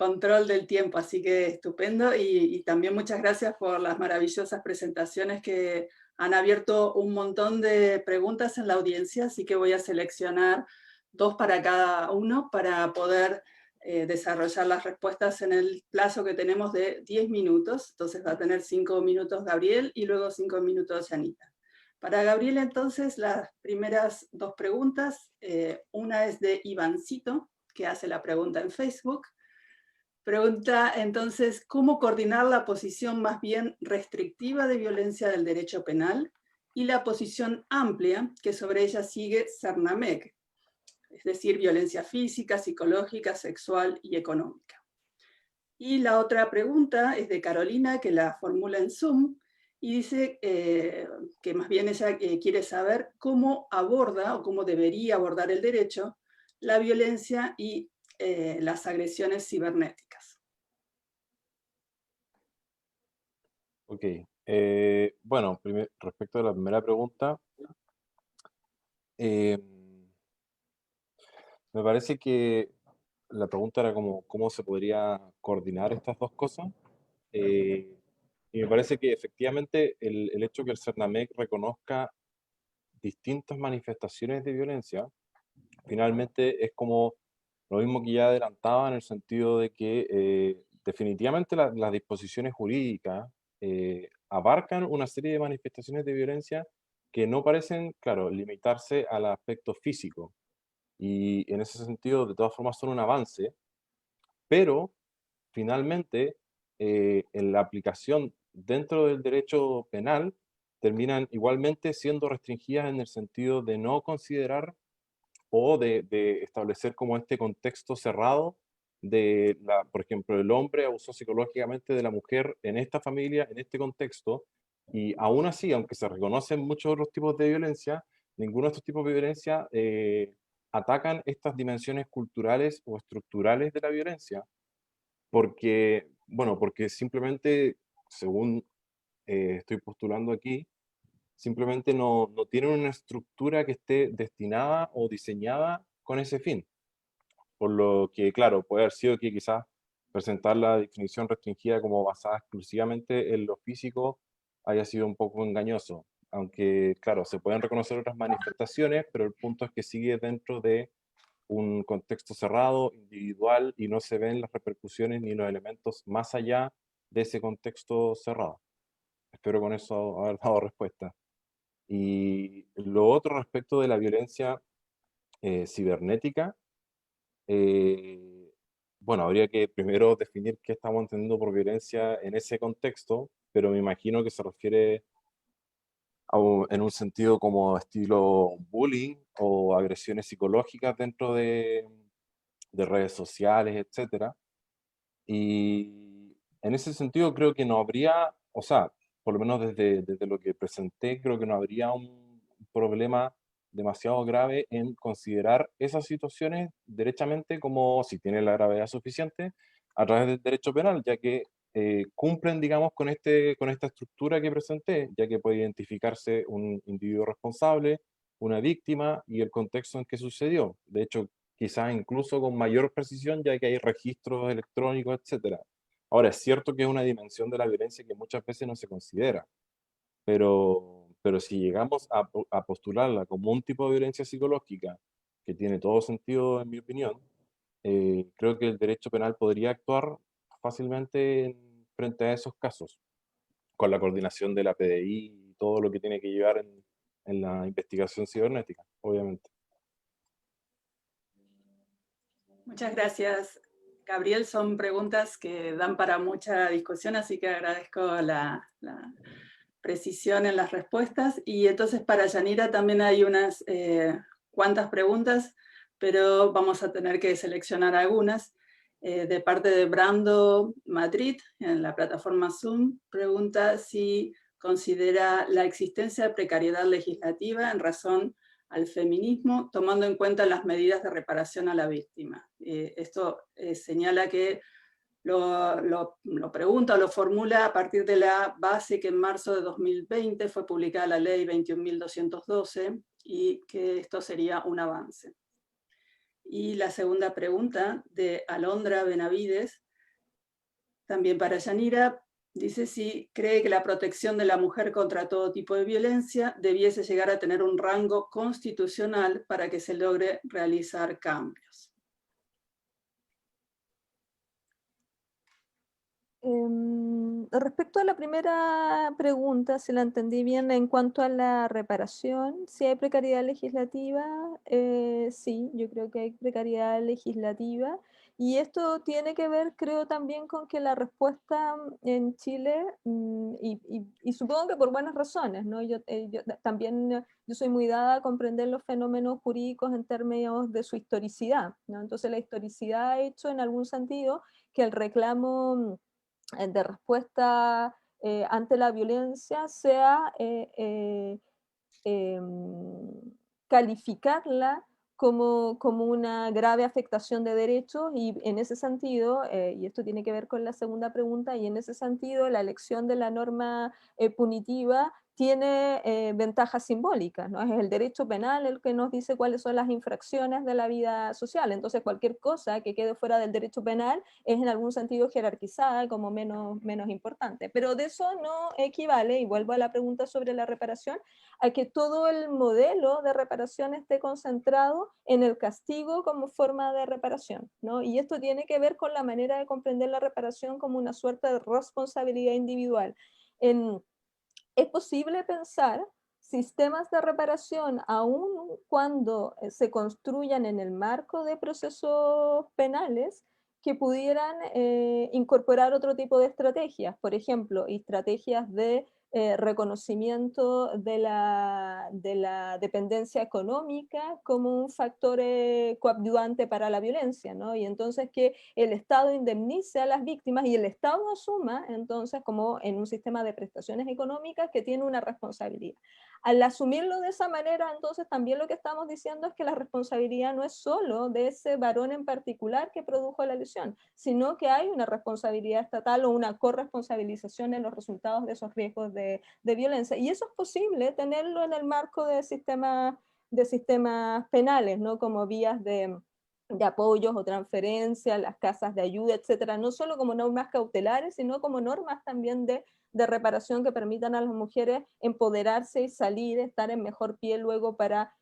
control del tiempo, así que estupendo. Y también muchas gracias por las maravillosas presentaciones que han abierto un montón de preguntas en la audiencia, así que voy a seleccionar 2 para cada uno para poder desarrollar las respuestas en el plazo que tenemos de 10 minutos. Entonces va a tener 5 minutos Gabriel y luego 5 minutos Janita. Para Gabriel, entonces, las primeras 2 preguntas. Una es de Ivancito, que hace la pregunta en Facebook. Pregunta, entonces, ¿cómo coordinar la posición más bien restrictiva de violencia del derecho penal y la posición amplia que sobre ella sigue Cernamec? Es decir, violencia física, psicológica, sexual y económica. Y la otra pregunta es de Carolina, que la formula en Zoom, y dice que más bien ella quiere saber cómo aborda o cómo debería abordar el derecho la violencia y las agresiones cibernéticas. Ok. Bueno, respecto a la primera pregunta, me parece que la pregunta era como cómo se podría coordinar estas dos cosas. Y me parece que efectivamente el hecho que el Cernamec reconozca distintas manifestaciones de violencia, finalmente es como lo mismo que ya adelantaba, en el sentido de que definitivamente las disposiciones jurídicas abarcan una serie de manifestaciones de violencia que no parecen, claro, limitarse al aspecto físico. Y en ese sentido, de todas formas, son un avance, pero finalmente, en la aplicación dentro del derecho penal, terminan igualmente siendo restringidas en el sentido de no considerar o de establecer como este contexto cerrado de, por ejemplo, el hombre abusó psicológicamente de la mujer en esta familia, en este contexto, y aún así, aunque se reconocen muchos otros tipos de violencia, ninguno de estos tipos de violencia atacan estas dimensiones culturales o estructurales de la violencia, porque, bueno, porque simplemente, según estoy postulando aquí, simplemente no tienen una estructura que esté destinada o diseñada con ese fin. Por lo que, claro, puede haber sido que quizás presentar la definición restringida como basada exclusivamente en lo físico haya sido un poco engañoso. Aunque, claro, se pueden reconocer otras manifestaciones, pero el punto es que sigue dentro de un contexto cerrado, individual, y no se ven las repercusiones ni los elementos más allá de ese contexto cerrado. Espero con eso haber dado respuesta. Y lo otro respecto de la violencia cibernética, eh, bueno, habría que primero definir qué estamos entendiendo por violencia en ese contexto, pero me imagino que se refiere en un sentido como estilo bullying o agresiones psicológicas dentro de redes sociales, etcétera. Y en ese sentido creo que no habría, o sea, por lo menos desde lo que presenté, creo que no habría un problema demasiado grave en considerar esas situaciones derechamente como, si tiene la gravedad suficiente, a través del derecho penal, ya que cumplen, digamos, con esta estructura que presenté, ya que puede identificarse un individuo responsable, una víctima y el contexto en que sucedió. De hecho, quizás incluso con mayor precisión, ya que hay registros electrónicos, etcétera. Ahora, es cierto que es una dimensión de la violencia que muchas veces no se considera, pero si llegamos a postularla como un tipo de violencia psicológica, que tiene todo sentido, en mi opinión, creo que el derecho penal podría actuar fácilmente frente a esos casos, con la coordinación de la PDI y todo lo que tiene que llevar en la investigación cibernética, obviamente. Muchas gracias, Gabriel. Son preguntas que dan para mucha discusión, así que agradezco la precisión en las respuestas. Y entonces para Yanira también hay unas cuantas preguntas, pero vamos a tener que seleccionar algunas. De parte de Brando Madrid, en la plataforma Zoom, pregunta si considera la existencia de precariedad legislativa en razón al feminismo, tomando en cuenta las medidas de reparación a la víctima. Esto señala que lo pregunta o lo formula a partir de la base que en marzo de 2020 fue publicada la ley 21.212 y que esto sería un avance. Y la segunda pregunta de Alondra Benavides También para Yanira, dice si cree que la protección de la mujer contra todo tipo de violencia debiese llegar a tener un rango constitucional para que se logre realizar cambios. Respecto a la primera pregunta, si la entendí bien, en cuanto a la reparación, si hay precariedad legislativa, sí, yo creo que hay precariedad legislativa. Y esto tiene que ver, creo, también con que la respuesta en Chile, y supongo que por buenas razones, ¿no? También yo soy muy dada a comprender los fenómenos jurídicos en términos de su historicidad, ¿no? Entonces la historicidad ha hecho en algún sentido que el reclamo de respuesta ante la violencia sea calificarla como una grave afectación de derechos, y en ese sentido, y esto tiene que ver con la segunda pregunta, y en ese sentido la elección de la norma punitiva tiene ventajas simbólicas, ¿no? Es el derecho penal el que nos dice cuáles son las infracciones de la vida social, entonces cualquier cosa que quede fuera del derecho penal es en algún sentido jerarquizada como menos importante, pero de eso no equivale, y vuelvo a la pregunta sobre la reparación, a que todo el modelo de reparación esté concentrado en el castigo como forma de reparación, ¿no? Y esto tiene que ver con la manera de comprender la reparación como una suerte de responsabilidad individual. Es posible pensar sistemas de reparación aun cuando se construyan en el marco de procesos penales que pudieran incorporar otro tipo de estrategias, por ejemplo, estrategias de reconocimiento de la dependencia económica como un factor coadyuvante para la violencia, ¿no? Y entonces que el Estado indemnice a las víctimas y el Estado asuma entonces como en un sistema de prestaciones económicas que tiene una responsabilidad. Al asumirlo de esa manera, entonces también lo que estamos diciendo es que la responsabilidad no es solo de ese varón en particular que produjo la lesión, sino que hay una responsabilidad estatal o una corresponsabilización en los resultados de esos riesgos de violencia. Y eso es posible tenerlo en el marco de sistemas penales, ¿no? Como vías de apoyos o transferencias, las casas de ayuda, etcétera, no solo como normas cautelares, sino como normas también de reparación que permitan a las mujeres empoderarse y salir, estar en mejor pie luego para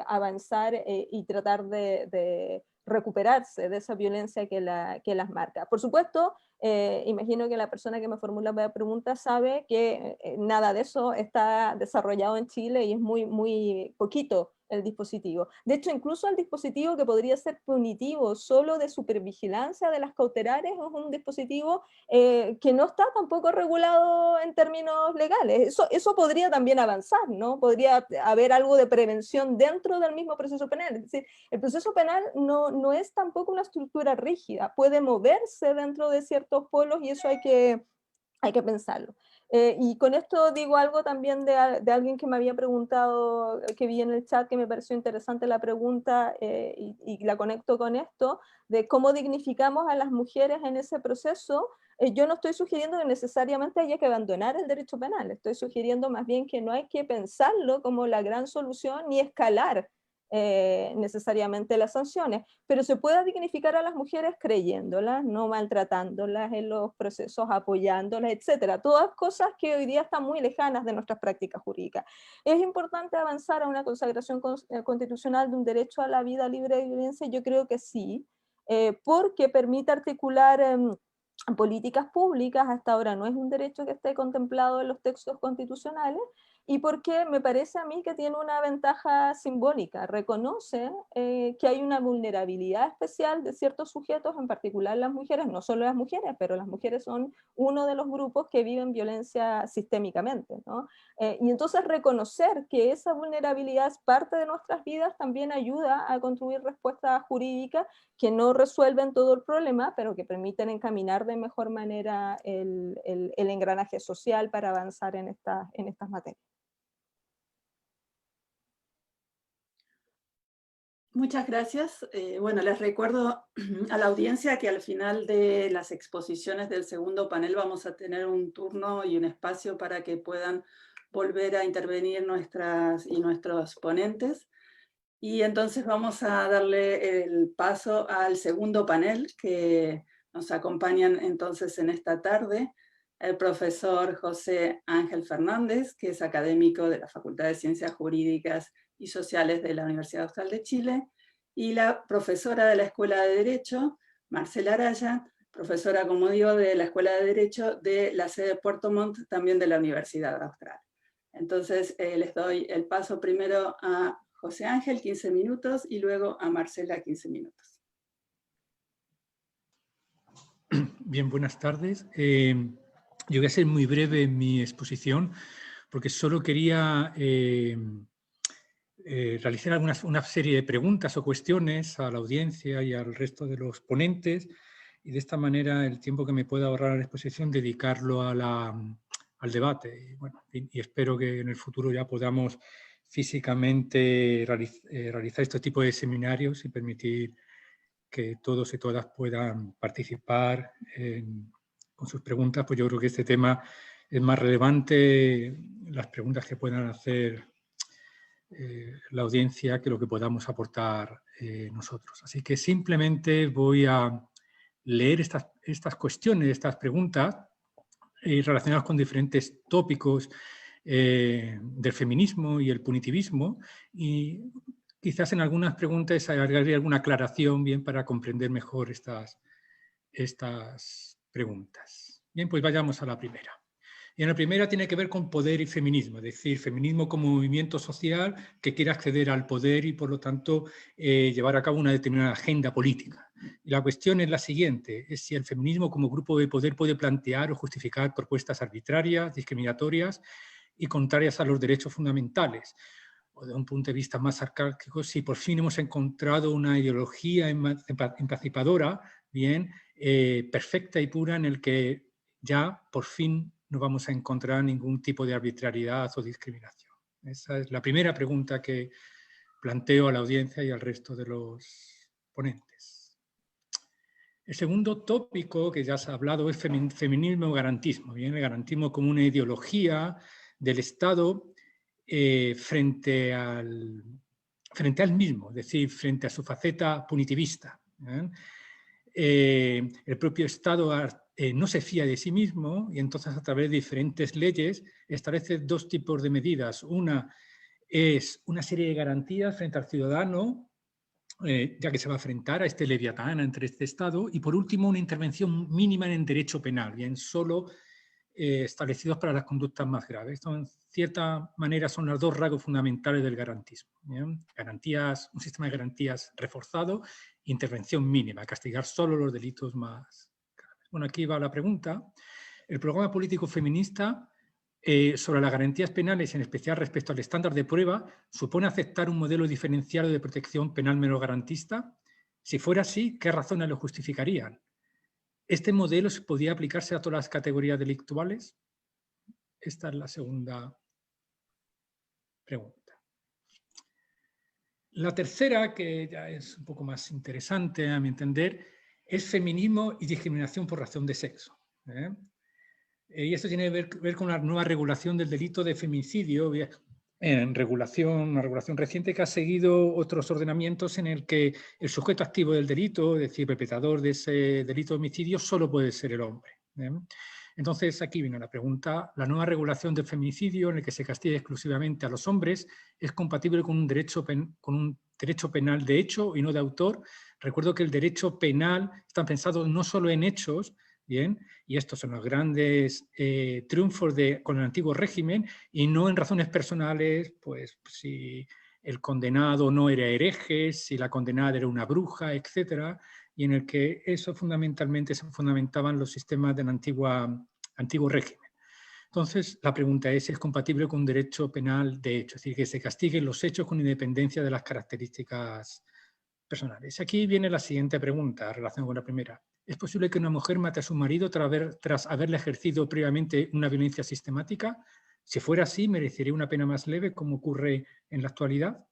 avanzar y tratar de recuperarse de esa violencia que las marca. Por supuesto, imagino que la persona que me formula la pregunta sabe que nada de eso está desarrollado en Chile y es muy poquito el dispositivo. De hecho, incluso el dispositivo que podría ser punitivo solo de supervigilancia de las cautelares es un dispositivo que no está tampoco regulado en términos legales. Eso podría también avanzar, ¿no? Podría haber algo de prevención dentro del mismo proceso penal. Es decir, el proceso penal no es tampoco una estructura rígida, puede moverse dentro de ciertos polos y eso hay que pensarlo. Y con esto digo algo también de alguien que me había preguntado, que vi en el chat, que me pareció interesante la pregunta, y la conecto con esto, de cómo dignificamos a las mujeres en ese proceso. Yo no estoy sugiriendo que necesariamente haya que abandonar el derecho penal, estoy sugiriendo más bien que no hay que pensarlo como la gran solución ni escalar necesariamente las sanciones, pero se puede dignificar a las mujeres creyéndolas, no maltratándolas en los procesos, apoyándolas, etcétera. Todas cosas que hoy día están muy lejanas de nuestras prácticas jurídicas. ¿Es importante avanzar a una consagración constitucional de un derecho a la vida libre de violencia? Yo creo que sí, porque permite articular políticas públicas. Hasta ahora no es un derecho que esté contemplado en los textos constitucionales, y porque me parece a mí que tiene una ventaja simbólica, reconoce que hay una vulnerabilidad especial de ciertos sujetos, en particular las mujeres, no solo las mujeres, pero las mujeres son uno de los grupos que viven violencia sistémicamente, ¿no? Y entonces reconocer que esa vulnerabilidad es parte de nuestras vidas también ayuda a construir respuestas jurídicas que no resuelven todo el problema, pero que permiten encaminar de mejor manera el engranaje social para avanzar en estas materias. Muchas gracias. Bueno, les recuerdo a la audiencia que al final de las exposiciones del segundo panel vamos a tener un turno y un espacio para que puedan volver a intervenir nuestros ponentes. Y entonces vamos a darle el paso al segundo panel, que Nos acompañan entonces en esta tarde el profesor José Ángel Fernández, que es académico de la Facultad de Ciencias Jurídicas y Sociales de la Universidad Austral de Chile, y la profesora de la Escuela de Derecho, Marcela Araya, profesora, como digo, de la Escuela de Derecho de la sede de Puerto Montt, también de la Universidad Austral. Entonces les doy el paso primero a José Ángel, 15 minutos, y luego a Marcela, 15 minutos. Bien, buenas tardes. Yo voy a ser muy breve en mi exposición porque solo quería realizar una serie de preguntas o cuestiones a la audiencia y al resto de los ponentes, y de esta manera el tiempo que me pueda ahorrar a la exposición dedicarlo al debate. Y, bueno, y espero que en el futuro ya podamos físicamente realizar este tipo de seminarios y permitir que todos y todas puedan participar con sus preguntas, pues yo creo que este tema es más relevante, las preguntas que puedan hacer la audiencia, que lo que podamos aportar nosotros. Así que simplemente voy a leer estas cuestiones, estas preguntas relacionadas con diferentes tópicos del feminismo y el punitivismo, y quizás en algunas preguntas agregaré alguna aclaración bien para comprender mejor estas preguntas. Bien, pues vayamos a la primera. Y en la primera tiene que ver con poder y feminismo, es decir, feminismo como movimiento social que quiere acceder al poder y por lo tanto llevar a cabo una determinada agenda política. Y la cuestión es la siguiente, es si el feminismo como grupo de poder puede plantear o justificar propuestas arbitrarias, discriminatorias y contrarias a los derechos fundamentales. O de un punto de vista más arcaico, si por fin hemos encontrado una ideología emancipadora, bien, perfecta y pura, en el que ya por fin no vamos a encontrar ningún tipo de arbitrariedad o discriminación. Esa es la primera pregunta que planteo a la audiencia y al resto de los ponentes. El segundo tópico que ya se ha hablado es feminismo o garantismo. Bien, el garantismo como una ideología del Estado frente al mismo, es decir, frente a su faceta punitivista. El propio Estado no se fía de sí mismo y entonces a través de diferentes leyes establece dos tipos de medidas. Una es una serie de garantías frente al ciudadano, ya que se va a enfrentar a este leviatán entre este Estado, y por último una intervención mínima en el derecho penal, bien, solo establecidos para las conductas más graves. Esto, en cierta manera, son los dos rasgos fundamentales del garantismo. ¿Bien? Garantías, un sistema de garantías reforzado, intervención mínima, castigar solo los delitos más graves. Bueno, aquí va la pregunta. El programa político feminista sobre las garantías penales, en especial respecto al estándar de prueba, ¿supone aceptar un modelo diferenciado de protección penal menos garantista? Si fuera así, ¿qué razones lo justificarían? ¿Este modelo podría aplicarse a todas las categorías delictuales? Esta es la segunda pregunta. La tercera, que ya es un poco más interesante a mi entender, es feminismo y discriminación por razón de sexo. Y esto tiene que ver con la nueva regulación del delito de feminicidio, una regulación reciente que ha seguido otros ordenamientos en el que el sujeto activo del delito, es decir, perpetrador de ese delito de homicidio, solo puede ser el hombre. Entonces, aquí viene la pregunta. ¿La nueva regulación del feminicidio, en el que se castiga exclusivamente a los hombres, es compatible con un derecho penal de hecho y no de autor? Recuerdo que el derecho penal está pensado no solo en hechos, bien, y estos son los grandes triunfos con el antiguo régimen, y no en razones personales, pues si el condenado no era hereje, si la condenada era una bruja, etcétera, y en el que eso fundamentalmente se fundamentaban los sistemas del antiguo régimen. Entonces, la pregunta es si es compatible con un derecho penal de hecho, es decir, que se castiguen los hechos con independencia de las características personales. Aquí viene la siguiente pregunta en relación con la primera. ¿Es posible que una mujer mate a su marido tras haberle ejercido previamente una violencia sistemática? Si fuera así, ¿merecería una pena más leve como ocurre en la actualidad?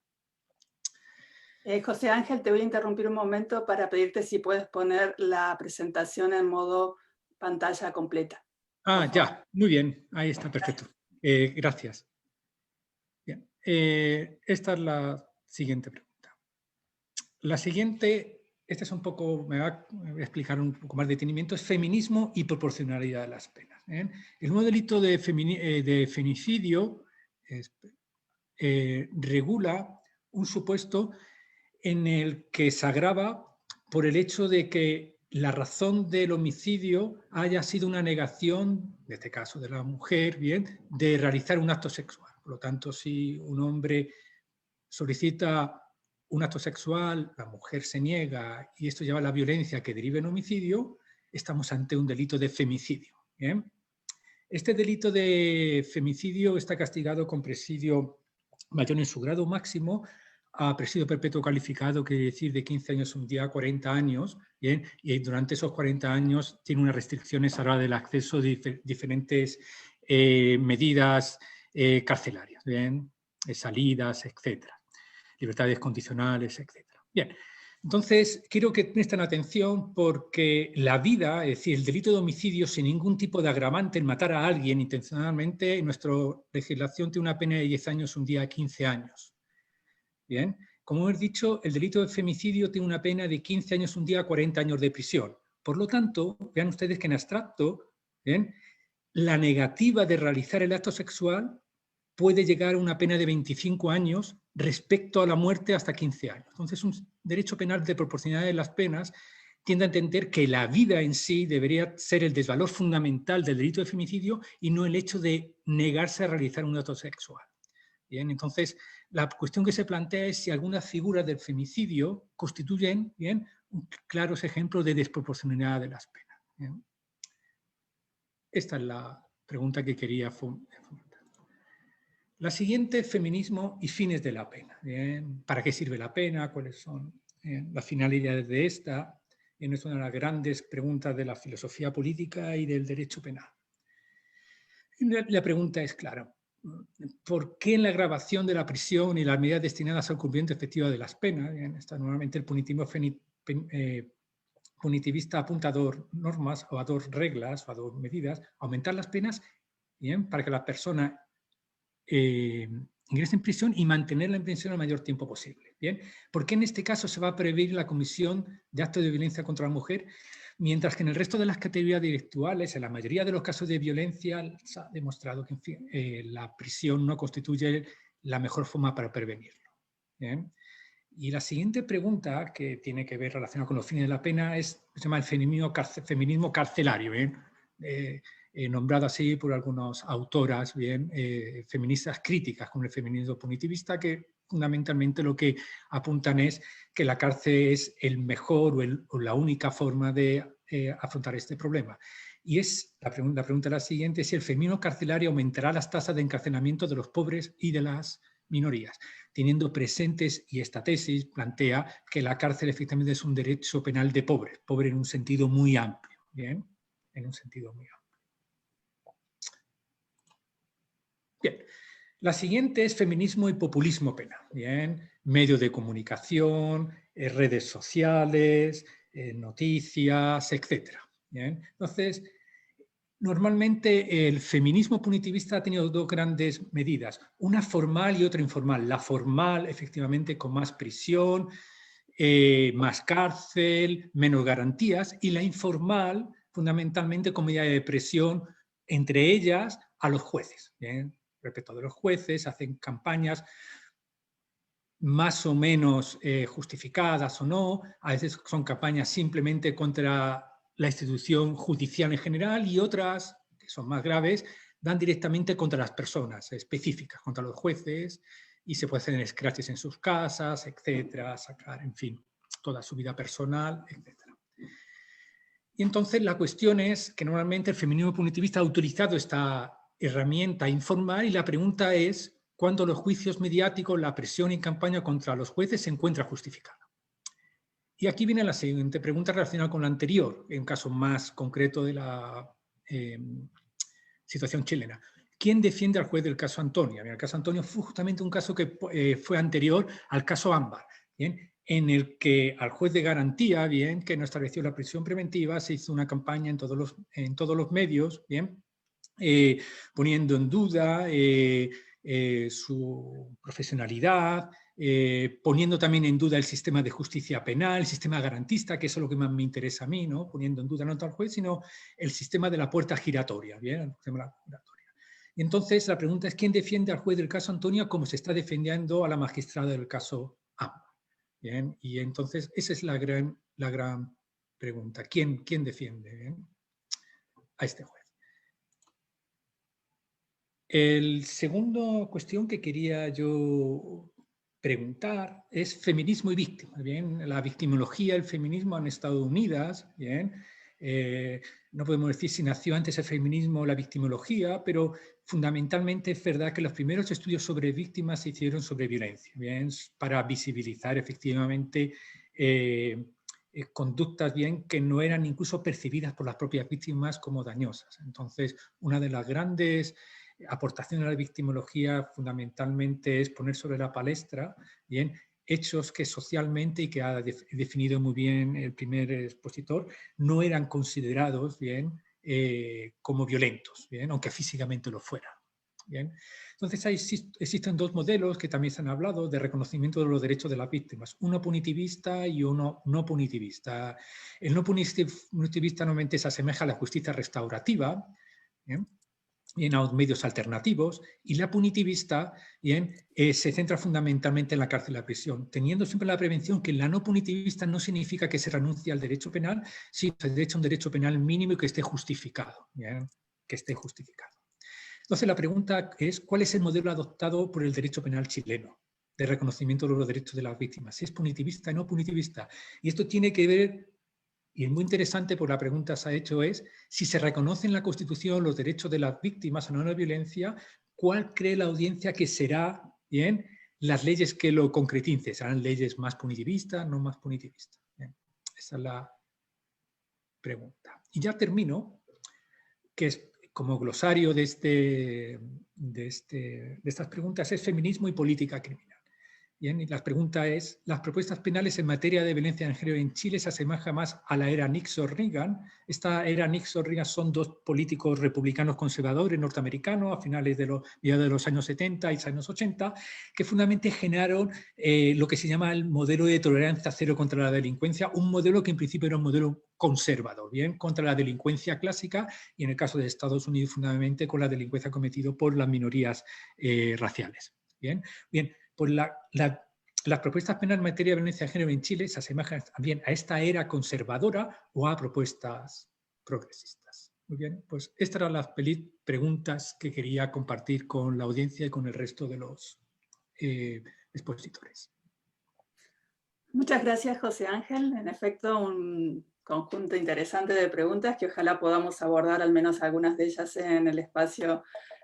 José Ángel, te voy a interrumpir un momento para pedirte si puedes poner la presentación en modo pantalla completa. Ah, ya, muy bien, ahí está, perfecto. Gracias. Bien, esta es la siguiente pregunta. La siguiente este es un poco, me va a explicar un poco más de detenimiento, es feminismo y proporcionalidad de las penas. El nuevo delito de femicidio regula un supuesto en el que se agrava por el hecho de que la razón del homicidio haya sido una negación, en este caso de la mujer, bien, de realizar un acto sexual. Por lo tanto, si un hombre solicita un acto sexual, la mujer se niega y esto lleva a la violencia que deriva en homicidio, estamos ante un delito de femicidio. ¿Bien? Este delito de femicidio está castigado con presidio mayor en su grado máximo a presidio perpetuo calificado, quiere decir de 15 años un día a 40 años, ¿bien? Y durante esos 40 años tiene unas restricciones a la hora del acceso de diferentes medidas carcelarias, ¿bien? Salidas, etcétera. Libertades condicionales, etc. Bien, entonces quiero que presten atención porque la vida, es decir, el delito de homicidio sin ningún tipo de agravante en matar a alguien intencionalmente, en nuestra legislación tiene una pena de 10 años un día a 15 años. Bien, como hemos dicho, el delito de femicidio tiene una pena de 15 años un día a 40 años de prisión. Por lo tanto, vean ustedes que en abstracto, ¿bien?, la negativa de realizar el acto sexual puede llegar a una pena de 25 años respecto a la muerte hasta 15 años. Entonces, un derecho penal de proporcionalidad de las penas tiende a entender que la vida en sí debería ser el desvalor fundamental del delito de femicidio y no el hecho de negarse a realizar un acto sexual. Bien, entonces, la cuestión que se plantea es si algunas figuras del femicidio constituyen, bien, claros ejemplos de desproporcionalidad de las penas. Bien. Esta es la pregunta que quería fomentar. La siguiente, feminismo y fines de la pena. Bien, ¿para qué sirve la pena? ¿Cuáles son las finalidades de esta? Bien, es una de las grandes preguntas de la filosofía política y del derecho penal. La pregunta es clara. ¿Por qué en la agravación de la prisión y las medidas destinadas al cumplimiento efectivo de las penas? Bien, está nuevamente el punitivismo punitivista apunta a dos normas o a dos reglas o a dos medidas, aumentar las penas, bien, para que la persona ingrese en prisión y mantenerla en prisión el mayor tiempo posible. ¿Bien? ¿Por qué en este caso se va a prevenir la comisión de actos de violencia contra la mujer? Mientras que en el resto de las categorías delictuales, en la mayoría de los casos de violencia, se ha demostrado que en fin, la prisión no constituye la mejor forma para prevenirlo. ¿Bien? Y la siguiente pregunta, que tiene que ver relacionada con los fines de la pena, se llama el feminismo carcelario. ¿Bien? Nombrado así por algunas autoras, bien, feministas críticas con el feminismo punitivista, que fundamentalmente lo que apuntan es que la cárcel es el mejor o la única forma de afrontar este problema. Y la pregunta es la siguiente: si el feminismo carcelario aumentará las tasas de encarcelamiento de los pobres y de las minorías, teniendo presentes, y esta tesis plantea que la cárcel efectivamente es un derecho penal de pobres, pobre en un sentido muy amplio, bien, en un sentido muy amplio. Bien, la siguiente es feminismo y populismo penal. Bien, medios de comunicación, redes sociales, noticias, etc. Bien, entonces, normalmente el feminismo punitivista ha tenido dos grandes medidas, una formal y otra informal. La formal, efectivamente, con más prisión, más cárcel, menos garantías, y la informal, fundamentalmente, con medida de presión, entre ellas a los jueces. Bien. Respecto de los jueces, hacen campañas más o menos justificadas o no, a veces son campañas simplemente contra la institución judicial en general y otras, que son más graves, dan directamente contra las personas específicas, contra los jueces, y se puede hacer scratches en sus casas, etcétera, sacar, en fin, toda su vida personal, etcétera. Y entonces la cuestión es que normalmente el feminismo punitivista ha utilizado esta herramienta informal y la pregunta es cuándo los juicios mediáticos, la presión y campaña contra los jueces se encuentra justificada. Y aquí viene la siguiente pregunta relacionada con la anterior, en un caso más concreto de la situación chilena. ¿Quién defiende al juez del caso Antonia? El caso Antonio fue justamente un caso que fue anterior al caso Ámbar, ¿bien?, en el que al juez de garantía, bien, que no estableció la prisión preventiva, se hizo una campaña en todos los medios, bien, poniendo en duda su profesionalidad, poniendo también en duda el sistema de justicia penal, el sistema garantista, que eso es lo que más me interesa a mí, ¿no? Poniendo en duda no tanto al juez, sino el sistema de la puerta giratoria, ¿bien? El sistema de la giratoria. Y entonces la pregunta es, ¿quién defiende al juez del caso Antonia como se está defendiendo a la magistrada del caso AMBA? ¿Bien? Y entonces esa es la gran pregunta. ¿Quién defiende, bien, a este juez? El segundo cuestión que quería yo preguntar es feminismo y víctima. ¿Bien? La victimología y el feminismo han estado unidas. ¿Bien? No podemos decir si nació antes el feminismo o la victimología, pero fundamentalmente es verdad que los primeros estudios sobre víctimas se hicieron sobre violencia, ¿bien? Para visibilizar efectivamente conductas, bien, que no eran incluso percibidas por las propias víctimas como dañosas. Entonces, una de las grandes aportaciones a la victimología fundamentalmente es poner sobre la palestra, bien, hechos que socialmente, y que ha definido muy bien el primer expositor, no eran considerados, bien, como violentos, bien, aunque físicamente lo fueran. Bien. Entonces existen dos modelos que también se han hablado de reconocimiento de los derechos de las víctimas, uno punitivista y uno no punitivista. El no punitivista normalmente se asemeja a la justicia restaurativa, ¿bien? Bien, a los medios alternativos, y la punitivista, bien, se centra fundamentalmente en la cárcel y la prisión, teniendo siempre la prevención que la no punitivista no significa que se renuncie al derecho penal, sino que se derecha a un derecho penal mínimo y que esté justificado, bien, que esté justificado. Entonces la pregunta es, ¿cuál es el modelo adoptado por el derecho penal chileno de reconocimiento de los derechos de las víctimas? ¿Si es punitivista o no punitivista? Y esto tiene que ver, y es muy interesante porque la pregunta se ha hecho, es si se reconoce en la Constitución los derechos de las víctimas a no la violencia, ¿cuál cree la audiencia que será, bien, las leyes que lo concreticen? ¿Serán leyes más punitivistas, no más punitivistas? Bien, esa es la pregunta. Y ya termino, que es como glosario de estas preguntas, es feminismo y política criminal. Bien, y la pregunta es, ¿las propuestas penales en materia de violencia de género en Chile se asemeja más a la era Nixon-Reagan? Esta era Nixon-Reagan son dos políticos republicanos conservadores norteamericanos a finales de los años 70 y años 80, que fundamentalmente generaron lo que se llama el modelo de tolerancia cero contra la delincuencia, un modelo que en principio era un modelo conservador, bien, contra la delincuencia clásica, y en el caso de Estados Unidos fundamentalmente con la delincuencia cometida por las minorías raciales. Bien, pues las propuestas penales en materia de violencia de género en Chile se asemejan también a esta era conservadora o a propuestas progresistas. Muy bien, pues estas eran las preguntas que quería compartir con la audiencia y con el resto de los expositores. Muchas gracias, José Ángel. En efecto, un conjunto interesante de preguntas que ojalá podamos abordar al menos algunas de ellas en el espacio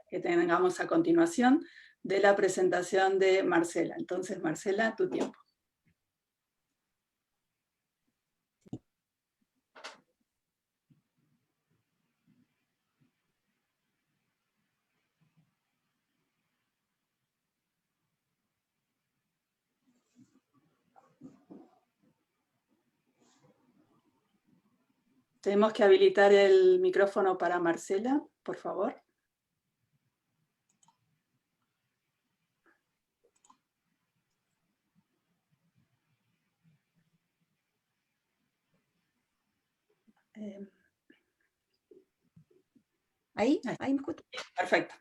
que tengamos a continuación de la presentación de Marcela. Entonces, Marcela, tu tiempo. Tenemos que habilitar el micrófono para Marcela, por favor. ¿Ahí me escucho? Perfecto.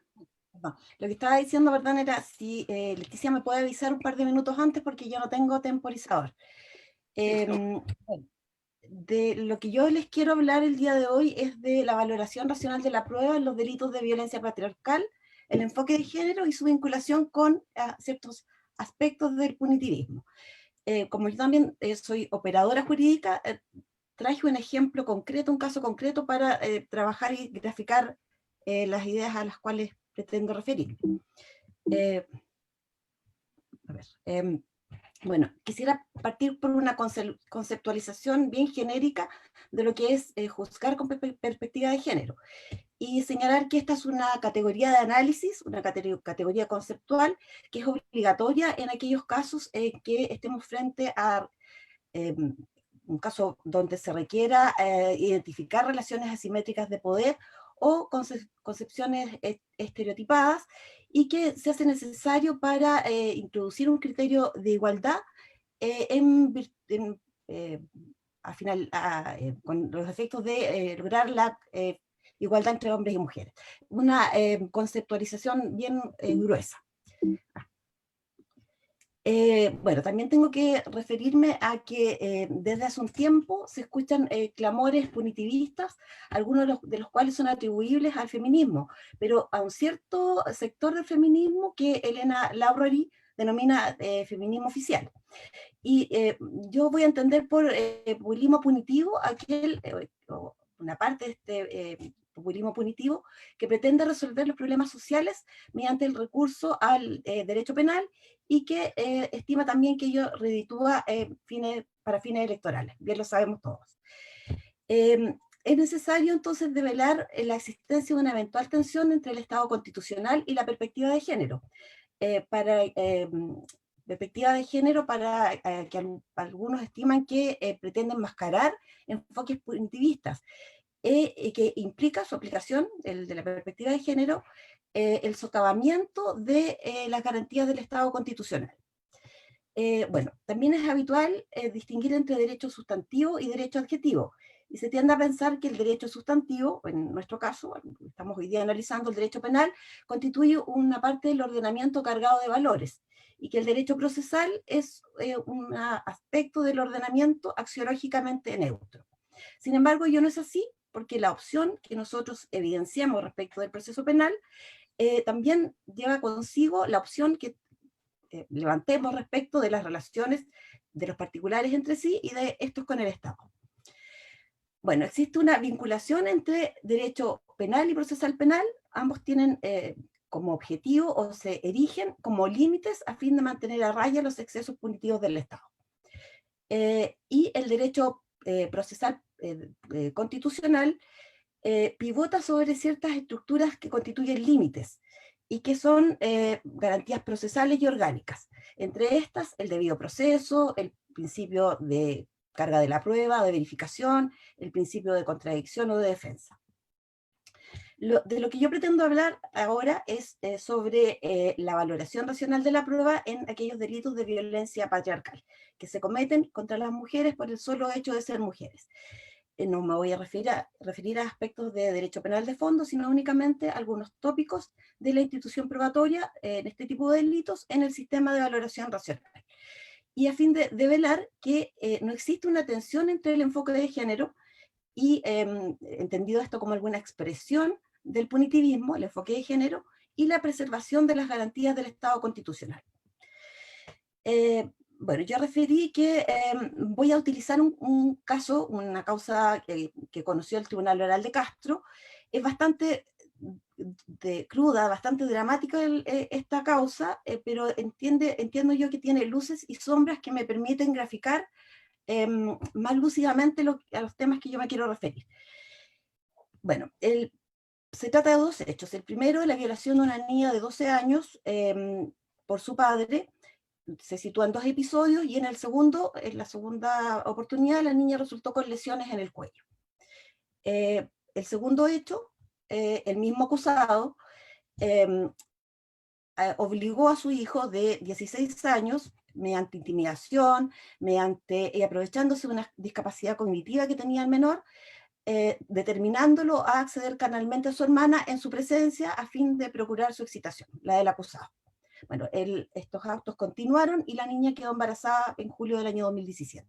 No, lo que estaba diciendo, perdón, era si Leticia me puede avisar un par de minutos antes porque yo no tengo temporizador. Bueno, de lo que yo les quiero hablar el día de hoy es de la valoración racional de la prueba en los delitos de violencia patriarcal, el enfoque de género y su vinculación con ciertos aspectos del punitivismo. Como yo también soy operadora jurídica, traje un ejemplo concreto, un caso concreto para trabajar y graficar las ideas a las cuales pretendo referir. Bueno, quisiera partir por una conceptualización bien genérica de lo que es juzgar con perspectiva de género y señalar que esta es una categoría de análisis, una categoría conceptual que es obligatoria en aquellos casos que estemos frente a un caso donde se requiera identificar relaciones asimétricas de poder o concepciones estereotipadas, y que se hace necesario para introducir un criterio de igualdad con los efectos de lograr la igualdad entre hombres y mujeres. Una conceptualización bien gruesa. Bueno, también tengo que referirme a que desde hace un tiempo se escuchan clamores punitivistas, algunos de los cuales son atribuibles al feminismo, pero a un cierto sector del feminismo que Elena Lowry denomina feminismo oficial. Y yo voy a entender por populismo punitivo una parte de este populismo punitivo que pretende resolver los problemas sociales mediante el recurso al derecho penal, y que estima también que ello reditúa para fines electorales. Bien lo sabemos todos. Es necesario entonces develar la existencia de una eventual tensión entre el Estado constitucional y la perspectiva de género. Perspectiva de género para que algunos estiman que pretenden mascarar enfoques punitivistas, que implica su aplicación, el de la perspectiva de género, el socavamiento de las garantías del Estado constitucional. Bueno, también es habitual distinguir entre derecho sustantivo y derecho adjetivo, y se tiende a pensar que el derecho sustantivo, en nuestro caso, estamos hoy día analizando el derecho penal, constituye una parte del ordenamiento cargado de valores, y que el derecho procesal es un aspecto del ordenamiento axiológicamente neutro. Sin embargo, ello no es así, porque la opción que nosotros evidenciamos respecto del proceso penal también lleva consigo la opción que levantemos respecto de las relaciones de los particulares entre sí y de estos con el Estado. Bueno, existe una vinculación entre derecho penal y procesal penal. Ambos tienen como objetivo o se erigen como límites a fin de mantener a raya los excesos punitivos del Estado. Y el derecho procesal constitucional pivota sobre ciertas estructuras que constituyen límites y que son garantías procesales y orgánicas. Entre estas, el debido proceso, el principio de carga de la prueba, de verificación, el principio de contradicción o de defensa. De lo que yo pretendo hablar ahora es sobre la valoración racional de la prueba en aquellos delitos de violencia patriarcal que se cometen contra las mujeres por el solo hecho de ser mujeres. No me voy a referir a aspectos de derecho penal de fondo, sino únicamente a algunos tópicos de la institución probatoria en este tipo de delitos en el sistema de valoración racional. Y a fin de velar que no existe una tensión entre el enfoque de género y, entendido esto como alguna expresión del punitivismo, el enfoque de género, y la preservación de las garantías del Estado constitucional. Bueno, yo referí que voy a utilizar un caso, una causa que conoció el Tribunal Oral de Castro. Es bastante cruda, bastante dramática esta causa, pero entiendo yo que tiene luces y sombras que me permiten graficar más lúcidamente a los temas que yo me quiero referir. Bueno, se trata de dos hechos. El primero, la violación de una niña de 12 años por su padre. Se sitúan dos episodios, y en la segunda oportunidad, la niña resultó con lesiones en el cuello. El segundo hecho, el mismo acusado obligó a su hijo de 16 años, mediante intimidación, y aprovechándose de una discapacidad cognitiva que tenía el menor, determinándolo a acceder carnalmente a su hermana en su presencia a fin de procurar su excitación, la del acusado. Bueno, estos actos continuaron y la niña quedó embarazada en julio del año 2017.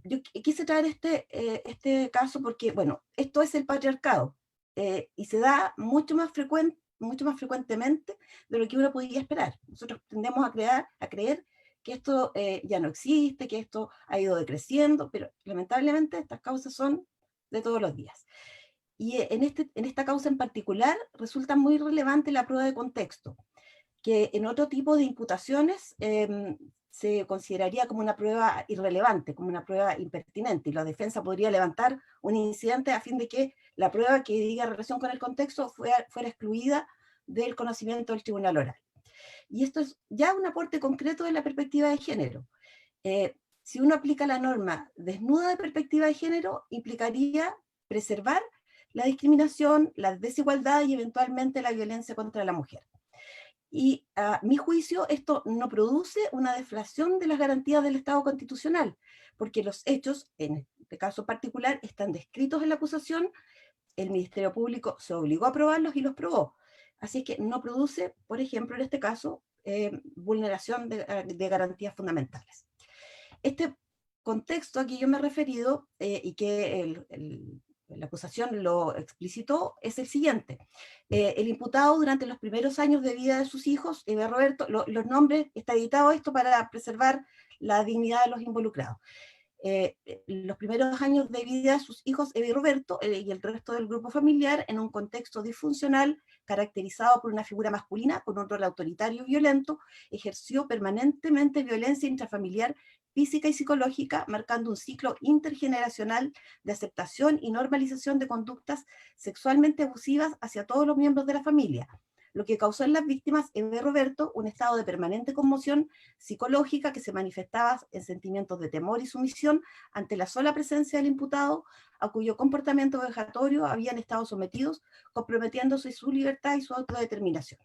Yo quise traer este caso porque, bueno, esto es el patriarcado y se da mucho más frecuentemente de lo que uno podía esperar. Nosotros tendemos a creer que esto ya no existe, que esto ha ido decreciendo, pero lamentablemente estas causas son de todos los días. Y en esta causa en particular resulta muy relevante la prueba de contexto, que en otro tipo de imputaciones se consideraría como una prueba irrelevante, como una prueba impertinente, y la defensa podría levantar un incidente a fin de que la prueba que diga relación con el contexto fuera excluida del conocimiento del tribunal oral. Y esto es ya un aporte concreto de la perspectiva de género. Si uno aplica la norma desnuda de perspectiva de género, implicaría preservar la discriminación, la desigualdad y eventualmente la violencia contra la mujer. Y a mi juicio esto no produce una deflación de las garantías del Estado constitucional, porque los hechos, en este caso particular, están descritos en la acusación, el Ministerio Público se obligó a probarlos y los probó. Así que no produce, por ejemplo, en este caso, vulneración de garantías fundamentales. Este contexto a que yo me he referido y que la acusación lo explicitó es el siguiente. El imputado durante los primeros años de vida de sus hijos, Roberto, los nombres, está editado esto para preservar la dignidad de los involucrados. Los primeros años de vida de sus hijos, Eva y Roberto, y el resto del grupo familiar, en un contexto disfuncional, caracterizado por una figura masculina con un rol autoritario y violento, ejerció permanentemente violencia intrafamiliar, física y psicológica, marcando un ciclo intergeneracional de aceptación y normalización de conductas sexualmente abusivas hacia todos los miembros de la familia, lo que causó en las víctimas, Eva y Roberto, un estado de permanente conmoción psicológica que se manifestaba en sentimientos de temor y sumisión ante la sola presencia del imputado, a cuyo comportamiento vejatorio habían estado sometidos, comprometiéndose su libertad y su autodeterminación.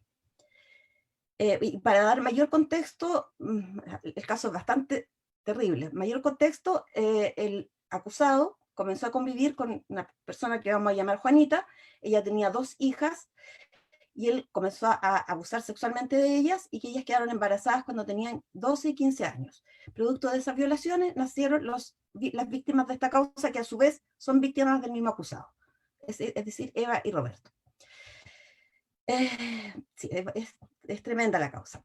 Y para dar mayor contexto, el caso es bastante terrible. Mayor contexto, el acusado comenzó a convivir con una persona que vamos a llamar Juanita. Ella tenía 2 hijas, y él comenzó a abusar sexualmente de ellas, y que ellas quedaron embarazadas cuando tenían 12 y 15 años. Producto de esas violaciones nacieron las víctimas de esta causa, que a su vez son víctimas del mismo acusado, es decir, Eva y Roberto. Sí, es tremenda la causa.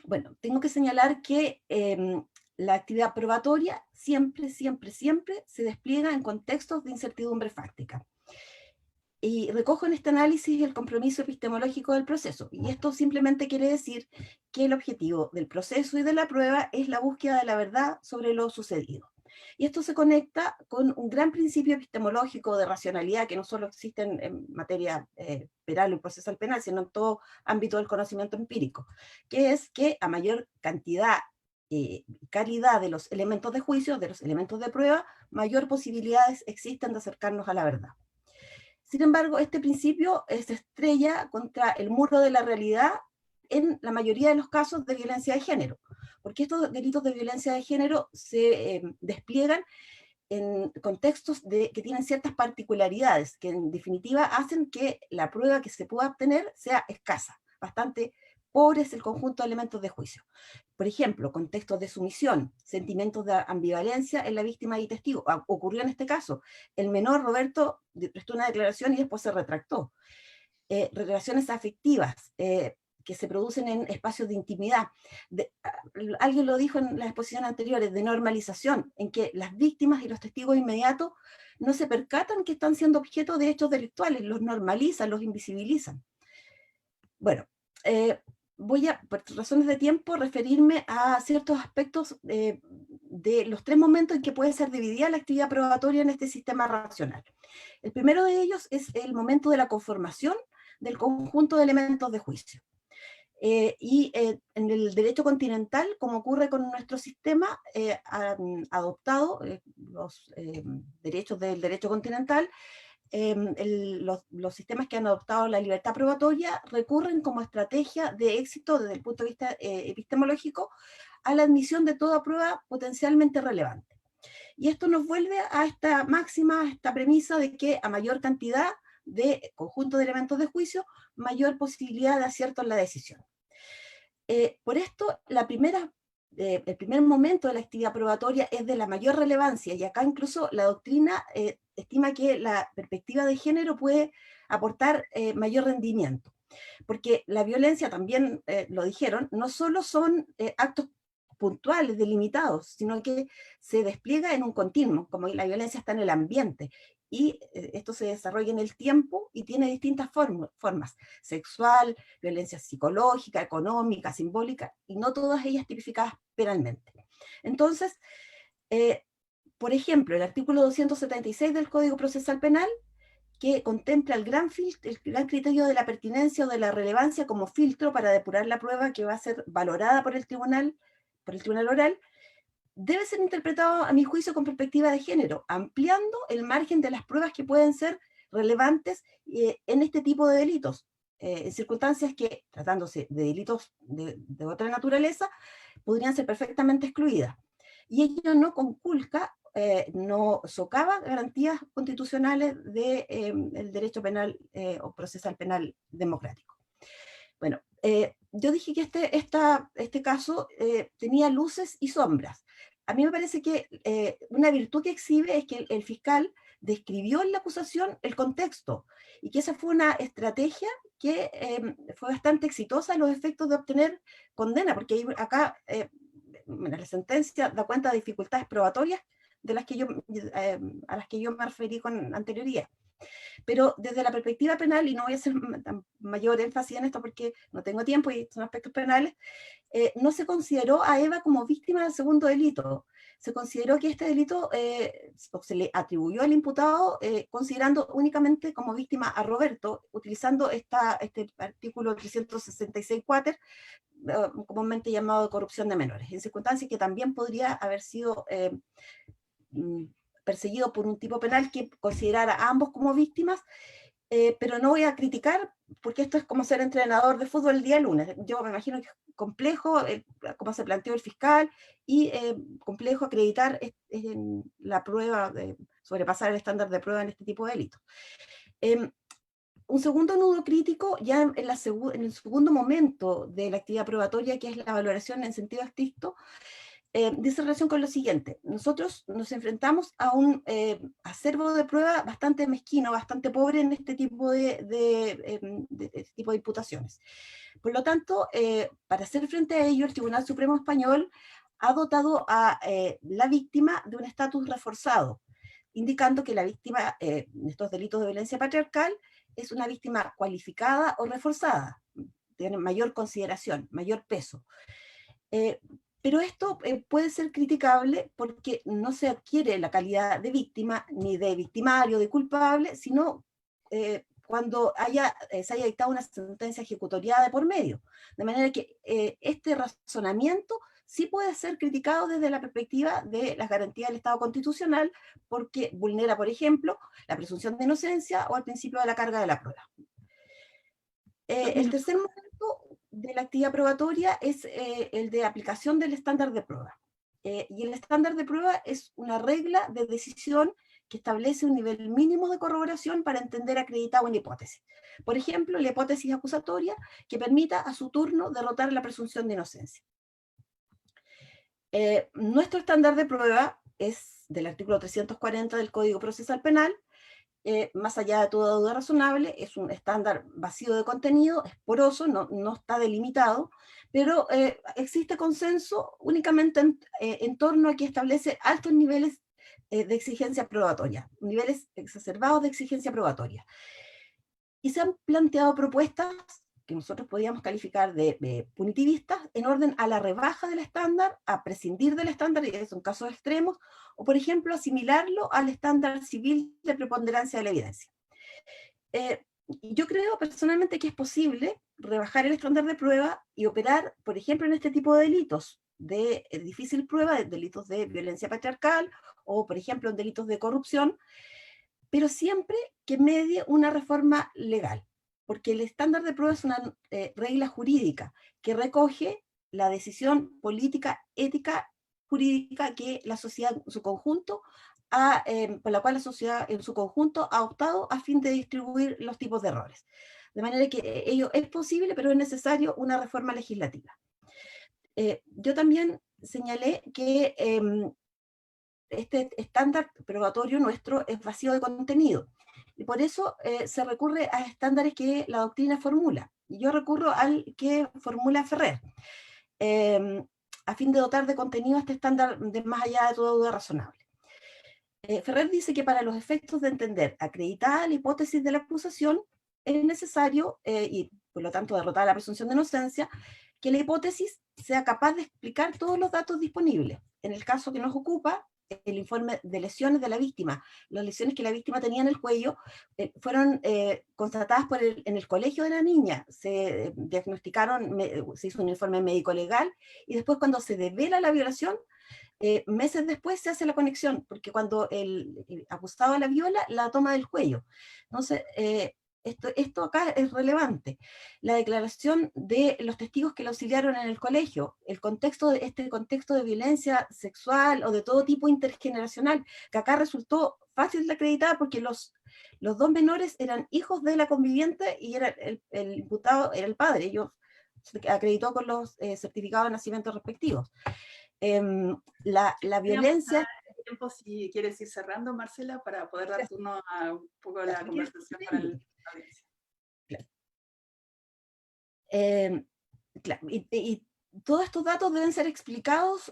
Bueno, tengo que señalar que la actividad probatoria siempre se despliega en contextos de incertidumbre fáctica. Y recojo en este análisis el compromiso epistemológico del proceso. Y esto simplemente quiere decir que el objetivo del proceso y de la prueba es la búsqueda de la verdad sobre lo sucedido. Y esto se conecta con un gran principio epistemológico de racionalidad que no solo existe en materia penal o procesal penal, sino en todo ámbito del conocimiento empírico, que es que a mayor cantidad y calidad de los elementos de juicio, de los elementos de prueba, mayor posibilidades existen de acercarnos a la verdad. Sin embargo, este principio se estrella contra el muro de la realidad en la mayoría de los casos de violencia de género, porque estos delitos de violencia de género se despliegan en contextos que tienen ciertas particularidades, que en definitiva hacen que la prueba que se pueda obtener sea escasa, bastante pobre es el conjunto de elementos de juicio. Por ejemplo, contextos de sumisión, sentimientos de ambivalencia en la víctima y testigo. Ocurrió en este caso. El menor, Roberto, prestó una declaración y después se retractó. Relaciones afectivas que se producen en espacios de intimidad. Alguien lo dijo en las exposiciones anteriores, de normalización, en que las víctimas y los testigos inmediatos no se percatan que están siendo objeto de hechos delictuales, los normalizan, los invisibilizan. Bueno, voy a, por razones de tiempo, referirme a ciertos aspectos de los 3 momentos en que puede ser dividida la actividad probatoria en este sistema racional. El primero de ellos es el momento de la conformación del conjunto de elementos de juicio. En el derecho continental, como ocurre con nuestro sistema, han adoptado los derechos del derecho continental. Los sistemas que han adoptado la libertad probatoria recurren como estrategia de éxito desde el punto de vista epistemológico a la admisión de toda prueba potencialmente relevante. Y esto nos vuelve a esta máxima, a esta premisa de que a mayor cantidad de conjunto de elementos de juicio, mayor posibilidad de acierto en la decisión. Por esto, el primer momento de la actividad probatoria es de la mayor relevancia, y acá incluso la doctrina estima que la perspectiva de género puede aportar mayor rendimiento, porque la violencia, también lo dijeron, no solo son actos puntuales, delimitados, sino que se despliega en un continuo, como la violencia está en el ambiente, y esto se desarrolla en el tiempo y tiene distintas formas, sexual, violencia psicológica, económica, simbólica, y no todas ellas tipificadas penalmente. Entonces, por ejemplo, el artículo 276 del Código Procesal Penal, que contempla el gran criterio de la pertinencia o de la relevancia como filtro para depurar la prueba que va a ser valorada por el tribunal oral, debe ser interpretado, a mi juicio, con perspectiva de género, ampliando el margen de las pruebas que pueden ser relevantes en este tipo de delitos, en circunstancias que, tratándose de delitos de otra naturaleza, podrían ser perfectamente excluidas. Y ello no conculca, no socava garantías constitucionales del derecho penal o procesal penal democrático. Bueno, yo dije que este caso tenía luces y sombras. A mí me parece que una virtud que exhibe es que el fiscal describió en la acusación el contexto, y que esa fue una estrategia que fue bastante exitosa a los efectos de obtener condena, porque acá la sentencia da cuenta de dificultades probatorias de las que a las que yo me referí con anterioridad. Pero desde la perspectiva penal, y no voy a hacer mayor énfasis en esto porque no tengo tiempo y son aspectos penales, no se consideró a Eva como víctima del segundo delito. Se consideró que este delito se le atribuyó al imputado considerando únicamente como víctima a Roberto, utilizando este artículo 366 cuater, comúnmente llamado de corrupción de menores, en circunstancias que también podría haber sido perseguido por un tipo penal que considerara a ambos como víctimas, pero no voy a criticar, porque esto es como ser entrenador de fútbol el día lunes. Yo me imagino que es complejo como se planteó el fiscal, y complejo acreditar la prueba, sobrepasar el estándar de prueba en este tipo de delitos. Un segundo nudo crítico, ya en el segundo momento de la actividad probatoria, que es la valoración en sentido estricto, dice relación con lo siguiente: nosotros nos enfrentamos a un acervo de prueba bastante mezquino, bastante pobre en este tipo este tipo de imputaciones. Por lo tanto, para hacer frente a ello, el Tribunal Supremo Español ha dotado a la víctima de un estatus reforzado, indicando que la víctima de estos delitos de violencia patriarcal es una víctima cualificada o reforzada, tiene mayor consideración, mayor peso. Pero esto puede ser criticable porque no se adquiere la calidad de víctima, ni de victimario, de culpable, sino cuando se haya dictado una sentencia ejecutoriada de por medio. De manera que este razonamiento sí puede ser criticado desde la perspectiva de las garantías del Estado constitucional, porque vulnera, por ejemplo, la presunción de inocencia o el principio de la carga de la prueba. El tercer momento de la actividad probatoria es el de aplicación del estándar de prueba. Y el estándar de prueba es una regla de decisión que establece un nivel mínimo de corroboración para entender acreditada una hipótesis. Por ejemplo, la hipótesis acusatoria que permita a su turno derrotar la presunción de inocencia. Nuestro estándar de prueba es del artículo 340 del Código Procesal Penal. Más allá de toda duda razonable, es un estándar vacío de contenido, es poroso, no está delimitado, pero existe consenso únicamente en torno a que establece altos niveles de exigencia probatoria, niveles exacerbados de exigencia probatoria. Y se han planteado propuestas que nosotros podíamos calificar de punitivistas en orden a la rebaja del estándar, a prescindir del estándar, y son casos extremos, o por ejemplo asimilarlo al estándar civil de preponderancia de la evidencia. Yo creo personalmente que es posible rebajar el estándar de prueba y operar, por ejemplo, en este tipo de delitos de difícil prueba, de delitos de violencia patriarcal, o por ejemplo en delitos de corrupción, pero siempre que medie una reforma legal, porque el estándar de prueba es una regla jurídica que recoge la decisión política, ética, jurídica que la sociedad en su conjunto por la cual la sociedad en su conjunto ha optado a fin de distribuir los tipos de errores. De manera que ello es posible, pero es necesario una reforma legislativa. Yo también señalé que este estándar probatorio nuestro es vacío de contenido, y por eso se recurre a estándares que la doctrina formula. Y yo recurro al que formula Ferrer, a fin de dotar de contenido a este estándar de más allá de toda duda razonable. Ferrer dice que para los efectos de entender acreditada la hipótesis de la acusación, es necesario, y por lo tanto derrotar la presunción de inocencia, que la hipótesis sea capaz de explicar todos los datos disponibles. En el caso que nos ocupa, el informe de lesiones de la víctima. Las lesiones que la víctima tenía en el cuello fueron constatadas en el colegio de la niña. Se diagnosticaron, se hizo un informe médico legal, y después cuando se devela la violación, meses después se hace la conexión, porque cuando el acusado la viola, la toma del cuello. Entonces, esto acá es relevante. La declaración de los testigos que la auxiliaron en el colegio, este contexto de violencia sexual o de todo tipo intergeneracional, que acá resultó fácil de acreditar porque los dos menores eran hijos de la conviviente y era el imputado era el padre. Ellos se acreditó con los certificados de nacimiento respectivos. La violencia... Tiempo, si quieres ir cerrando, Marcela, para poder dar turno a un poco la conversación para la audiencia. Claro, y todos estos datos deben ser explicados,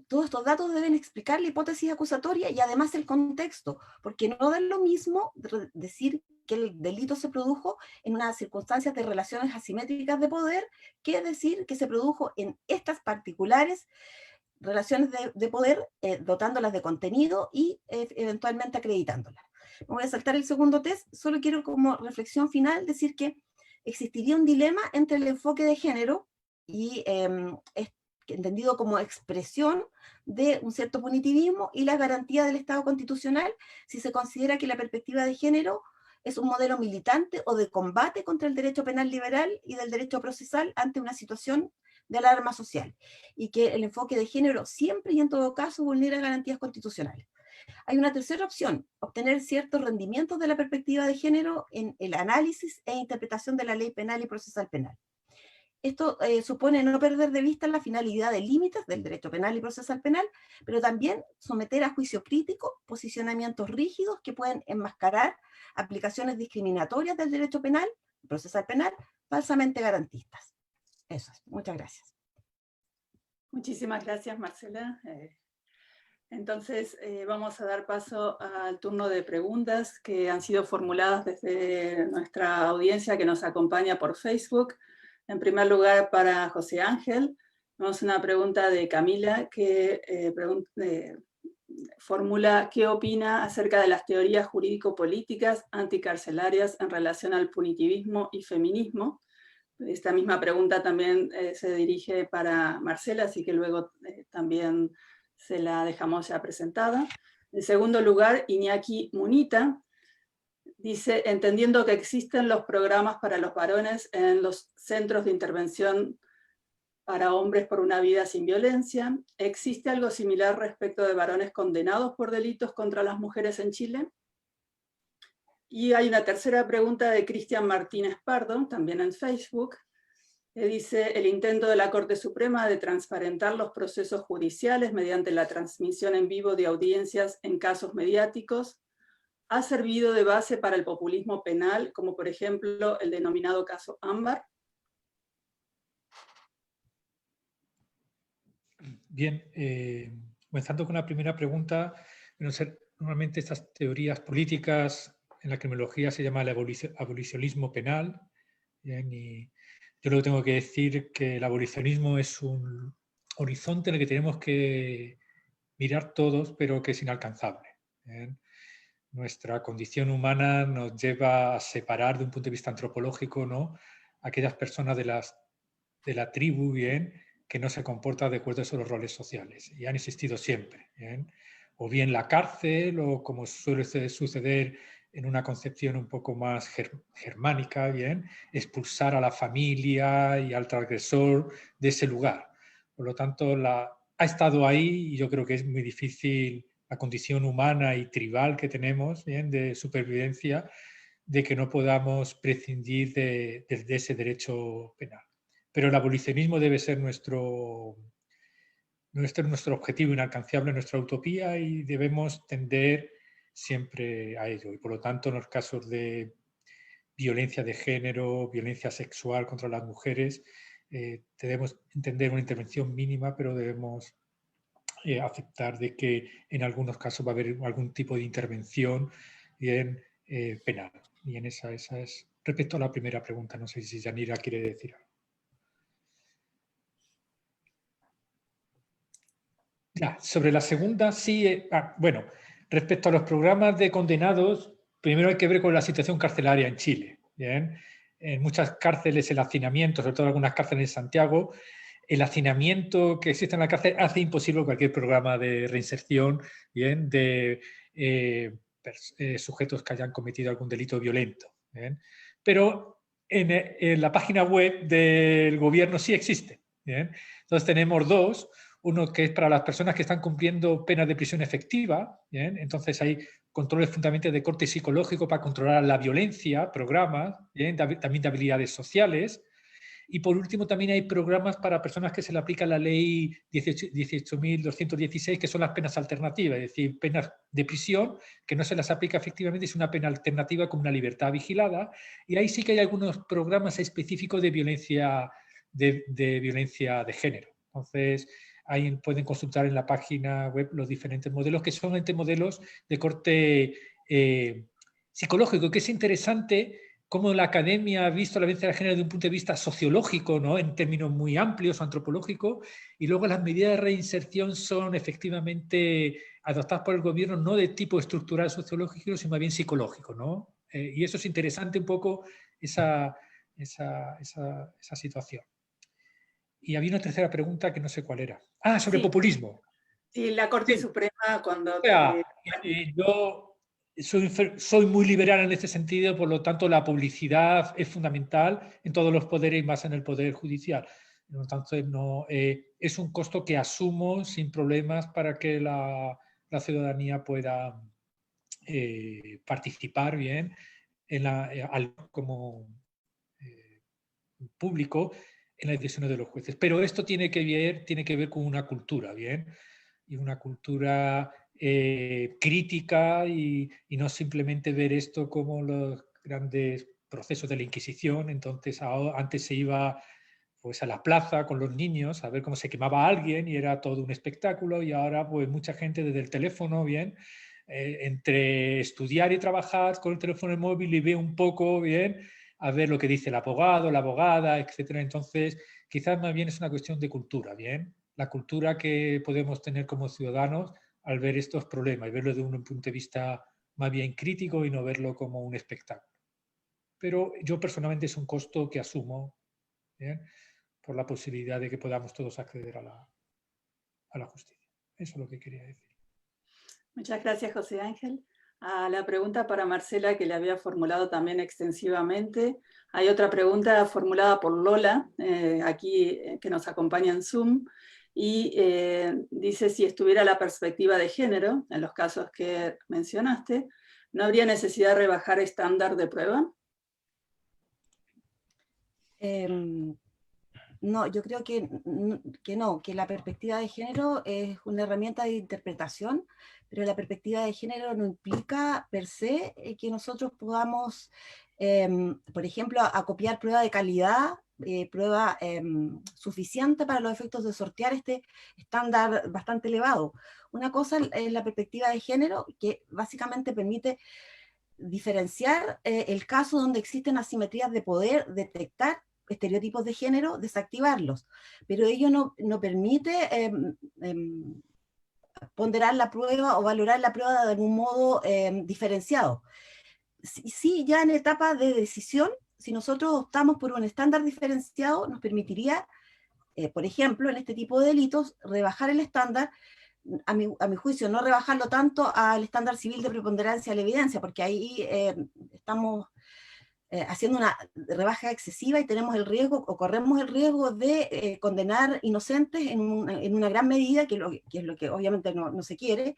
todos estos datos deben explicar la hipótesis acusatoria y además el contexto, porque no da lo mismo decir que el delito se produjo en unas circunstancias de relaciones asimétricas de poder que decir que se produjo en estas particulares relaciones de poder, dotándolas de contenido y eventualmente acreditándolas. Me voy a saltar el segundo test, solo quiero como reflexión final decir que existiría un dilema entre el enfoque de género y entendido como expresión de un cierto punitivismo y la garantía del Estado constitucional si se considera que la perspectiva de género es un modelo militante o de combate contra el derecho penal liberal y del derecho procesal ante una situación de alarma social, y que el enfoque de género siempre y en todo caso vulnera garantías constitucionales. Hay una tercera opción, obtener ciertos rendimientos de la perspectiva de género en el análisis e interpretación de la ley penal y procesal penal. Esto supone no perder de vista la finalidad de límites del derecho penal y procesal penal, pero también someter a juicio crítico posicionamientos rígidos que pueden enmascarar aplicaciones discriminatorias del derecho penal y procesal penal falsamente garantistas. Eso es. Muchas gracias. Muchísimas gracias, Marcela. Entonces, vamos a dar paso al turno de preguntas que han sido formuladas desde nuestra audiencia que nos acompaña por Facebook. En primer lugar, para José Ángel, tenemos una pregunta de Camila que formula qué opina acerca de las teorías jurídico-políticas anticarcelarias en relación al punitivismo y feminismo. Esta misma pregunta también se dirige para Marcela, así que luego también se la dejamos ya presentada. En segundo lugar, Iñaki Munita dice, entendiendo que existen los programas para los varones en los centros de intervención para hombres por una vida sin violencia, ¿existe algo similar respecto de varones condenados por delitos contra las mujeres en Chile? Y hay una tercera pregunta de Cristian Martínez Pardo, también en Facebook, que dice, el intento de la Corte Suprema de transparentar los procesos judiciales mediante la transmisión en vivo de audiencias en casos mediáticos ha servido de base para el populismo penal, como por ejemplo el denominado caso Ámbar. Bien, comenzando con la primera pregunta, normalmente estas teorías políticas en la criminología se llama el abolicionismo penal, bien, y yo luego tengo que decir que el abolicionismo es un horizonte en el que tenemos que mirar todos, pero que es inalcanzable, bien. Nuestra condición humana nos lleva a separar de un punto de vista antropológico, ¿no?, aquellas personas de la tribu, bien, que no se comportan de acuerdo a esos roles sociales, y han existido siempre, bien. O bien la cárcel, o como suele suceder en una concepción un poco más germánica, bien, expulsar a la familia y al transgresor de ese lugar. Por lo tanto, ha estado ahí, y yo creo que es muy difícil la condición humana y tribal que tenemos, bien, de supervivencia, de que no podamos prescindir de ese derecho penal. Pero el abolicionismo debe ser nuestro objetivo inalcanzable, nuestra utopía, y debemos tender siempre a ello. Y por lo tanto, en los casos de violencia de género, violencia sexual contra las mujeres, debemos entender una intervención mínima, pero debemos aceptar de que en algunos casos va a haber algún tipo de intervención bien, penal. Y en esa es. Respecto a la primera pregunta, no sé si Yanira quiere decir algo. Ya, sobre la segunda, sí. Bueno, respecto a los programas de condenados, primero hay que ver con la situación carcelaria en Chile. ¿Bien? En muchas cárceles el hacinamiento, sobre todo algunas cárceles en Santiago, el hacinamiento que existe en la cárcel hace imposible cualquier programa de reinserción, ¿bien? De sujetos que hayan cometido algún delito violento. ¿Bien? Pero en la página web del gobierno sí existe. ¿Bien? Entonces tenemos dos. Uno que es para las personas que están cumpliendo penas de prisión efectiva. ¿Bien? Entonces hay controles fundamentalmente de corte psicológico para controlar la violencia, programas, ¿bien? También de habilidades sociales. Y por último también hay programas para personas que se le aplica la ley 18.216, que son las penas alternativas, es decir, penas de prisión que no se las aplica efectivamente, es una pena alternativa como una libertad vigilada. Y ahí sí que hay algunos programas específicos de violencia de género. Entonces, ahí pueden consultar en la página web los diferentes modelos, que son modelos de corte psicológico, que es interesante cómo la academia ha visto la violencia de género desde un punto de vista sociológico, ¿no? En términos muy amplios, antropológicos, y luego las medidas de reinserción son efectivamente adoptadas por el gobierno no de tipo estructural sociológico, sino más bien psicológico, ¿no? Y eso es interesante un poco esa situación. Y había una tercera pregunta que no sé cuál era. Sobre populismo. Sí, la Corte Suprema cuando... O sea, yo soy muy liberal en este sentido, por lo tanto la publicidad es fundamental en todos los poderes y más en el poder judicial. Entonces, no, es un costo que asumo sin problemas para que la ciudadanía pueda participar bien como público en las decisiones de los jueces. Pero esto tiene que ver con una cultura, ¿bien? Y una cultura crítica y no simplemente ver esto como los grandes procesos de la Inquisición. Entonces, antes se iba pues a la plaza con los niños a ver cómo se quemaba a alguien y era todo un espectáculo, y ahora pues mucha gente desde el teléfono, bien, entre estudiar y trabajar con el teléfono móvil y ve un poco, bien, a ver lo que dice el abogado, la abogada, etcétera. Entonces, quizás más bien es una cuestión de cultura, bien, la cultura que podemos tener como ciudadanos al ver estos problemas y verlo desde un punto de vista más bien crítico y no verlo como un espectáculo. Pero yo personalmente es un costo que asumo, ¿bien?, por la posibilidad de que podamos todos acceder a la justicia. Eso es lo que quería decir. Muchas gracias, José Ángel. A la pregunta para Marcela, que le había formulado también extensivamente, hay otra pregunta formulada por Lola, aquí que nos acompaña en Zoom, y dice: si estuviera la perspectiva de género, en los casos que mencionaste, ¿no habría necesidad de rebajar estándar de prueba? No, yo creo que no, que la perspectiva de género es una herramienta de interpretación, pero la perspectiva de género no implica per se que nosotros podamos, por ejemplo, acopiar prueba de calidad, prueba suficiente para los efectos de sortear este estándar bastante elevado. Una cosa es la perspectiva de género, que básicamente permite diferenciar el caso donde existen asimetrías de poder, detectar estereotipos de género, desactivarlos, pero ello no permite ponderar la prueba o valorar la prueba de algún modo diferenciado. Sí, ya en etapa de decisión, si nosotros optamos por un estándar diferenciado, nos permitiría, por ejemplo, en este tipo de delitos, rebajar el estándar, a mi juicio, no rebajarlo tanto al estándar civil de preponderancia de la evidencia, porque ahí estamos haciendo una rebaja excesiva y tenemos el riesgo, o corremos el riesgo de condenar inocentes en una gran medida, que es lo que obviamente no se quiere,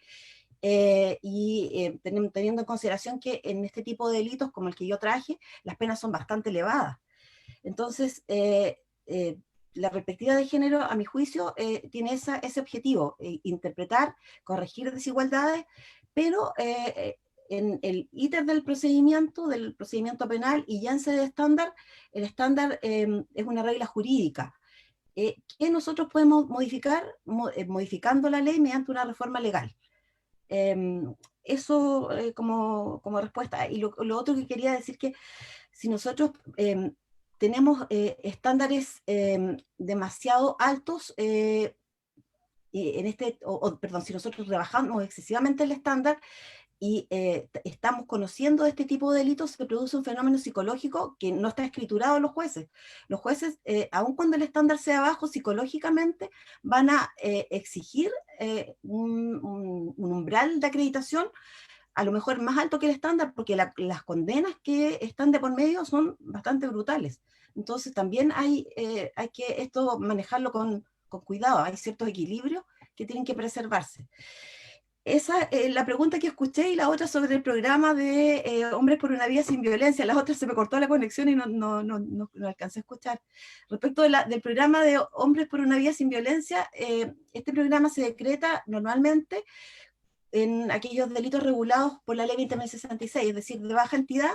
teniendo en consideración que en este tipo de delitos como el que yo traje, las penas son bastante elevadas. Entonces, la perspectiva de género, a mi juicio, tiene ese objetivo: interpretar, corregir desigualdades, pero en el íter del procedimiento penal y ya en sede estándar, el estándar es una regla jurídica que nosotros podemos modificar modificando la ley mediante una reforma legal. Eso como respuesta. Y lo otro que quería decir, que si nosotros tenemos estándares demasiado altos, perdón, si nosotros rebajamos excesivamente el estándar y estamos conociendo de este tipo de delitos, se produce un fenómeno psicológico que no está escriturado en los jueces. Los jueces, aun cuando el estándar sea bajo, psicológicamente van a exigir un umbral de acreditación a lo mejor más alto que el estándar, porque las condenas que están de por medio son bastante brutales. Entonces también hay que esto manejarlo con cuidado, hay ciertos equilibrios que tienen que preservarse. Esa es la pregunta que escuché, y la otra sobre el programa de Hombres por una Vida Sin Violencia. La otra se me cortó la conexión y no alcancé a escuchar. Respecto del programa de Hombres por una Vida Sin Violencia, este programa se decreta normalmente en aquellos delitos regulados por la ley 20.066, es decir, de baja entidad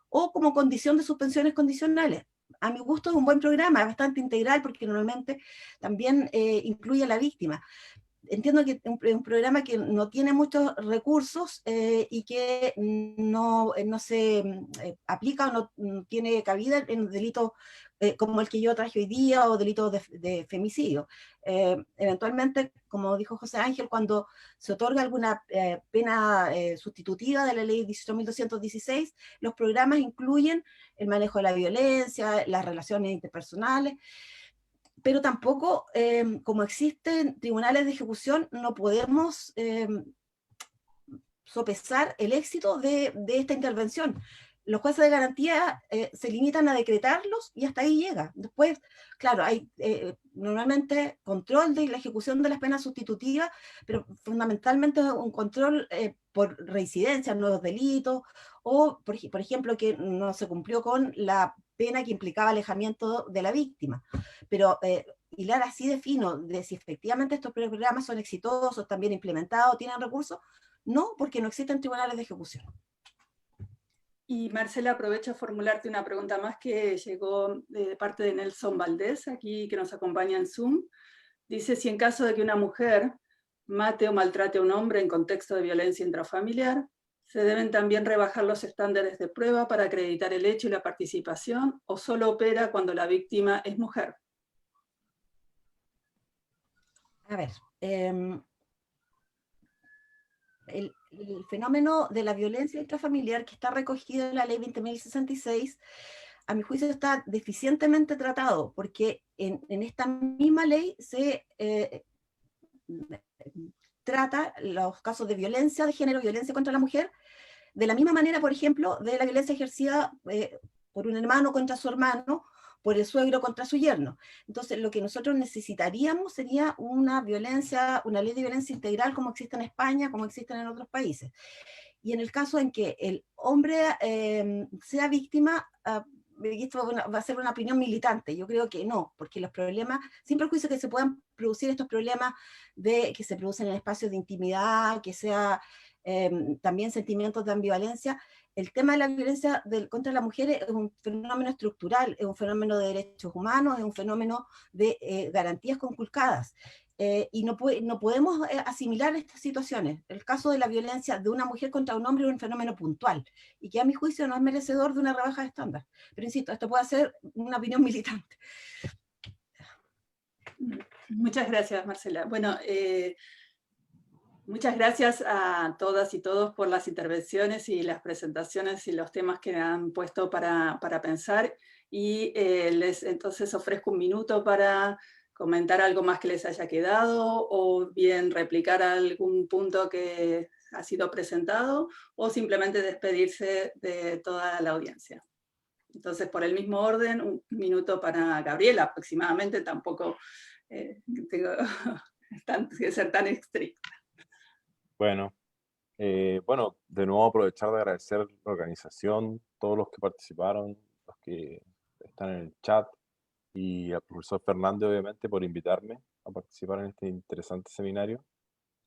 o como condición de suspensiones condicionales. A mi gusto es un buen programa, es bastante integral porque normalmente también incluye a la víctima. Entiendo que es un programa que no tiene muchos recursos y que no se aplica o no tiene cabida en delitos como el que yo traje hoy día, o delitos de femicidio. Eventualmente, como dijo José Ángel, cuando se otorga alguna pena sustitutiva de la ley 18.216, los programas incluyen el manejo de la violencia, las relaciones interpersonales, pero tampoco, como existen tribunales de ejecución, no podemos sopesar el éxito de esta intervención. Los jueces de garantía se limitan a decretarlos y hasta ahí llega. Después, claro, hay normalmente control de la ejecución de las penas sustitutivas, pero fundamentalmente un control por reincidencia, nuevos delitos, o por ejemplo que no se cumplió con la pena que implicaba alejamiento de la víctima. Pero hilar así de fino de si efectivamente estos programas son exitosos, están bien implementados, tienen recursos, no, porque no existen tribunales de ejecución. Y Marcela, aprovecho a formularte una pregunta más que llegó de parte de Nelson Valdés, aquí que nos acompaña en Zoom. Dice, si en caso de que una mujer mate o maltrate a un hombre en contexto de violencia intrafamiliar, ¿se deben también rebajar los estándares de prueba para acreditar el hecho y la participación, o solo opera cuando la víctima es mujer? A ver, el fenómeno de la violencia intrafamiliar que está recogido en la ley 20.066, a mi juicio está deficientemente tratado, porque en esta misma ley se trata los casos de violencia de género, violencia contra la mujer, de la misma manera, por ejemplo, de la violencia ejercida por un hermano contra su hermano, por el suegro contra su yerno. Entonces, lo que nosotros necesitaríamos sería una ley de violencia integral como existe en España, como existen en otros países. Y en el caso en que el hombre sea víctima, y esto va a ser una opinión militante, yo creo que no, porque los problemas, sin perjuicio que se puedan producir estos problemas que se producen en espacios de intimidad, que sea también sentimientos de ambivalencia, el tema de la violencia contra las mujeres es un fenómeno estructural, es un fenómeno de derechos humanos, es un fenómeno de garantías conculcadas. Y no podemos asimilar estas situaciones. El caso de la violencia de una mujer contra un hombre es un fenómeno puntual, y que a mi juicio no es merecedor de una rebaja de estándar. Pero insisto, esto puede ser una opinión militante. Muchas gracias, Marcela. Bueno, muchas gracias a todas y todos por las intervenciones y las presentaciones y los temas que han puesto para pensar. Y les entonces ofrezco un minuto para comentar algo más que les haya quedado, o bien replicar algún punto que ha sido presentado, o simplemente despedirse de toda la audiencia. Entonces, por el mismo orden, un minuto para Gabriela aproximadamente, tampoco tengo que ser tan estricta. Bueno, de nuevo aprovechar de agradecer la organización, todos los que participaron, los que están en el chat, y al profesor Fernández, obviamente, por invitarme a participar en este interesante seminario.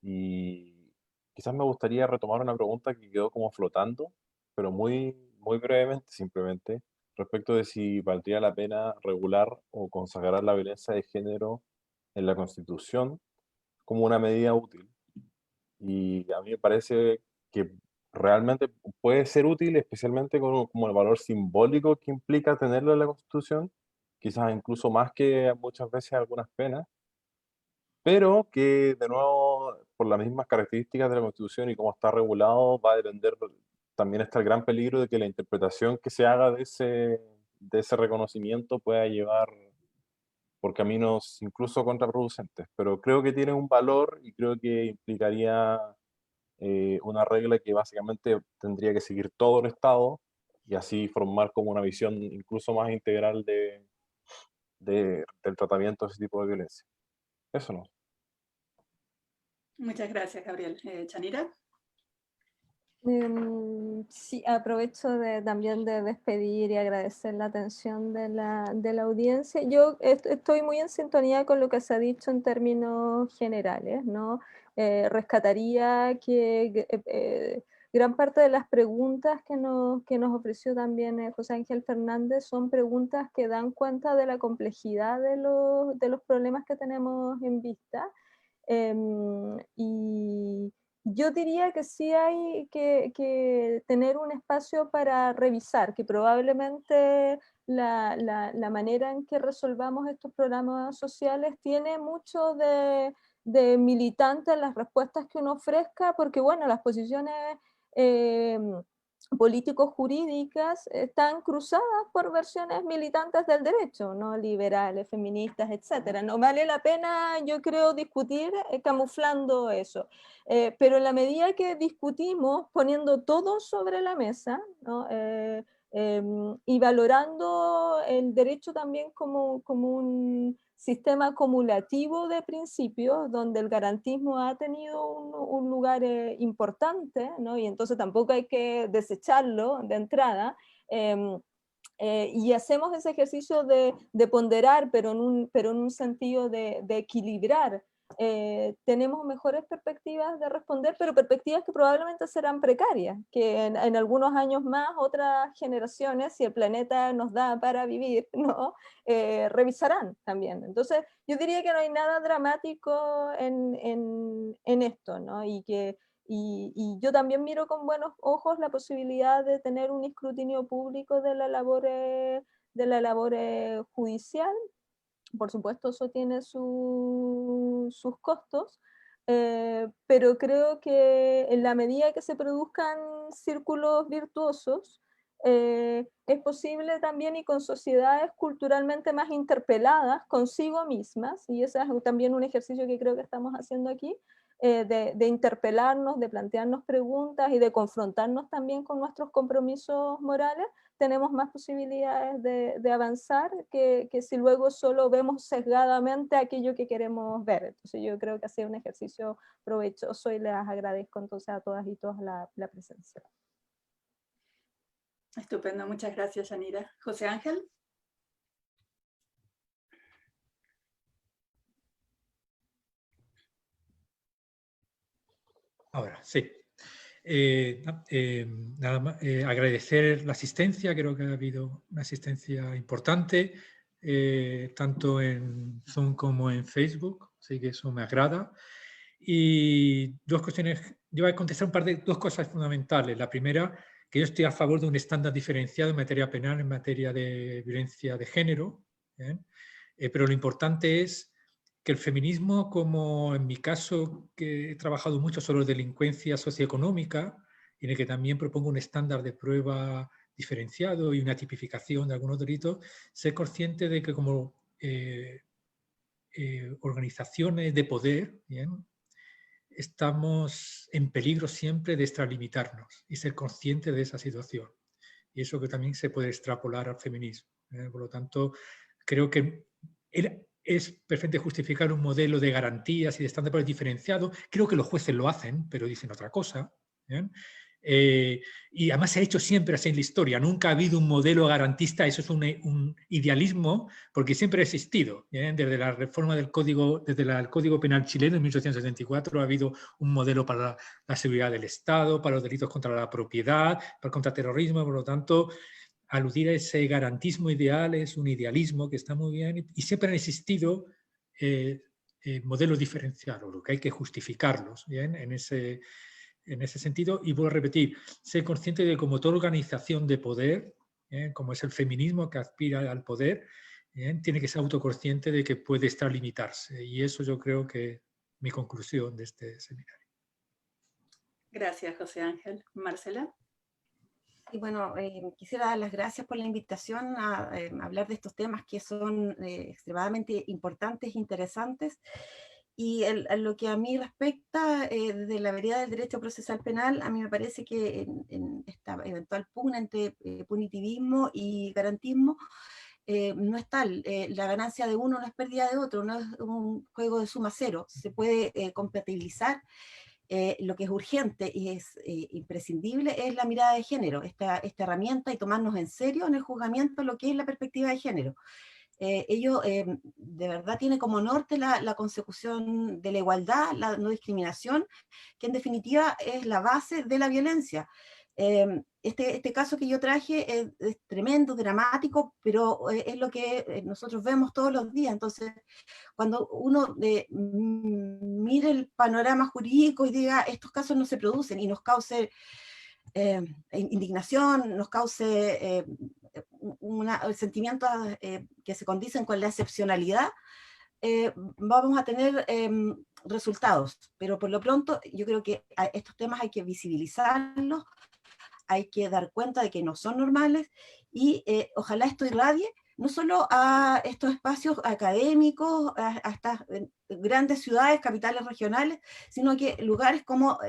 Y quizás me gustaría retomar una pregunta que quedó como flotando, pero muy, muy brevemente, simplemente, respecto de si valdría la pena regular o consagrar la violencia de género en la Constitución como una medida útil. Y a mí me parece que realmente puede ser útil, especialmente como el valor simbólico que implica tenerlo en la Constitución, quizás incluso más que muchas veces algunas penas, pero que de nuevo, por las mismas características de la Constitución y cómo está regulado, va a depender, también está el gran peligro de que la interpretación que se haga de ese reconocimiento pueda llevar por caminos incluso contraproducentes, pero creo que tiene un valor y creo que implicaría una regla que básicamente tendría que seguir todo el Estado y así formar como una visión incluso más integral del tratamiento de ese tipo de violencia. Eso no. Muchas gracias, Gabriel. Chanira. Sí, aprovecho también de despedir y agradecer la atención de la audiencia. Yo estoy muy en sintonía con lo que se ha dicho en términos generales, ¿no? Rescataría que gran parte de las preguntas que nos ofreció también José Ángel Fernández son preguntas que dan cuenta de la complejidad de los problemas que tenemos en vista. Y yo diría que sí hay que tener un espacio para revisar, que probablemente la manera en que resolvamos estos programas sociales tiene mucho de militante en las respuestas que uno ofrezca, porque bueno, las posiciones político-jurídicas están cruzadas por versiones militantes del derecho, ¿no? Liberales, feministas, etc. No vale la pena, yo creo, discutir camuflando eso. Pero en la medida que discutimos poniendo todo sobre la mesa, ¿no? Y valorando el derecho también como un sistema acumulativo de principios donde el garantismo ha tenido un lugar importante, ¿no? Y entonces tampoco hay que desecharlo de entrada. Y hacemos ese ejercicio de ponderar, pero en un sentido de equilibrar. Tenemos mejores perspectivas de responder, pero perspectivas que probablemente serán precarias, que en algunos años más otras generaciones, si el planeta nos da para vivir, ¿no? Revisarán también. Entonces yo diría que no hay nada dramático en esto, ¿no? Y yo también miro con buenos ojos la posibilidad de tener un escrutinio público de la labor judicial. Por supuesto, eso tiene sus costos, pero creo que en la medida que se produzcan círculos virtuosos, es posible también y con sociedades culturalmente más interpeladas consigo mismas, y ese es también un ejercicio que creo que estamos haciendo aquí, de interpelarnos, de plantearnos preguntas y de confrontarnos también con nuestros compromisos morales, tenemos más posibilidades de avanzar que si luego solo vemos sesgadamente aquello que queremos ver. Entonces yo creo que ha sido un ejercicio provechoso y les agradezco entonces a todas y todos la presencia. Estupendo, muchas gracias, Yanira. José Ángel. Ahora, sí. Nada más, agradecer la asistencia, creo que ha habido una asistencia importante, tanto en Zoom como en Facebook, así que eso me agrada. Y dos cuestiones, yo voy a contestar dos cosas fundamentales. La primera, que yo estoy a favor de un estándar diferenciado en materia penal, en materia de violencia de género, pero lo importante es que el feminismo, como en mi caso, que he trabajado mucho sobre delincuencia socioeconómica, en el que también propongo un estándar de prueba diferenciado y una tipificación de algunos delitos, ser consciente de que como organizaciones de poder, ¿bien?, estamos en peligro siempre de extralimitarnos y ser conscientes de esa situación. Y eso que también se puede extrapolar al feminismo. Por lo tanto, creo que es perfecto justificar un modelo de garantías y de estándares diferenciados. Creo que los jueces lo hacen, pero dicen otra cosa. Y además se ha hecho siempre así en la historia. Nunca ha habido un modelo garantista, eso es un idealismo, porque siempre ha existido. Desde la reforma del Código, desde el Código Penal chileno en 1874 ha habido un modelo para la seguridad del Estado, para los delitos contra la propiedad, para el contraterrorismo. Por lo tanto, aludir a ese garantismo ideal es un idealismo que está muy bien y siempre han existido modelos diferenciados, lo que hay que justificarlos, ¿bien?, en ese sentido. Y vuelvo a repetir, ser consciente de que como toda organización de poder, como es el feminismo que aspira al poder, tiene que ser autoconsciente de que puede extralimitarse. Y eso yo creo que es mi conclusión de este seminario. Gracias, José Ángel. Marcela. Y bueno, quisiera dar las gracias por la invitación a hablar de estos temas que son extremadamente importantes e interesantes. Y en lo que a mí respecta, desde la vereda del derecho procesal penal, a mí me parece que en esta eventual pugna entre punitivismo y garantismo, no es tal. La ganancia de uno no es pérdida de otro, no es un juego de suma cero. Se puede compatibilizar. Lo que es urgente y es imprescindible es la mirada de género, esta herramienta, y tomarnos en serio en el juzgamiento lo que es la perspectiva de género. Ello de verdad tiene como norte la consecución de la igualdad, la no discriminación, que en definitiva es la base de la violencia. Este caso que yo traje es tremendo, dramático, pero es lo que nosotros vemos todos los días. Entonces, cuando uno mire el panorama jurídico y diga estos casos no se producen, y nos cause indignación, nos cause sentimientos que se condicen con la excepcionalidad, vamos a tener resultados. Pero por lo pronto yo creo que estos temas hay que visibilizarlos, hay que dar cuenta de que no son normales, y ojalá esto irradie no solo a estos espacios académicos, a estas grandes ciudades, capitales regionales, sino que lugares como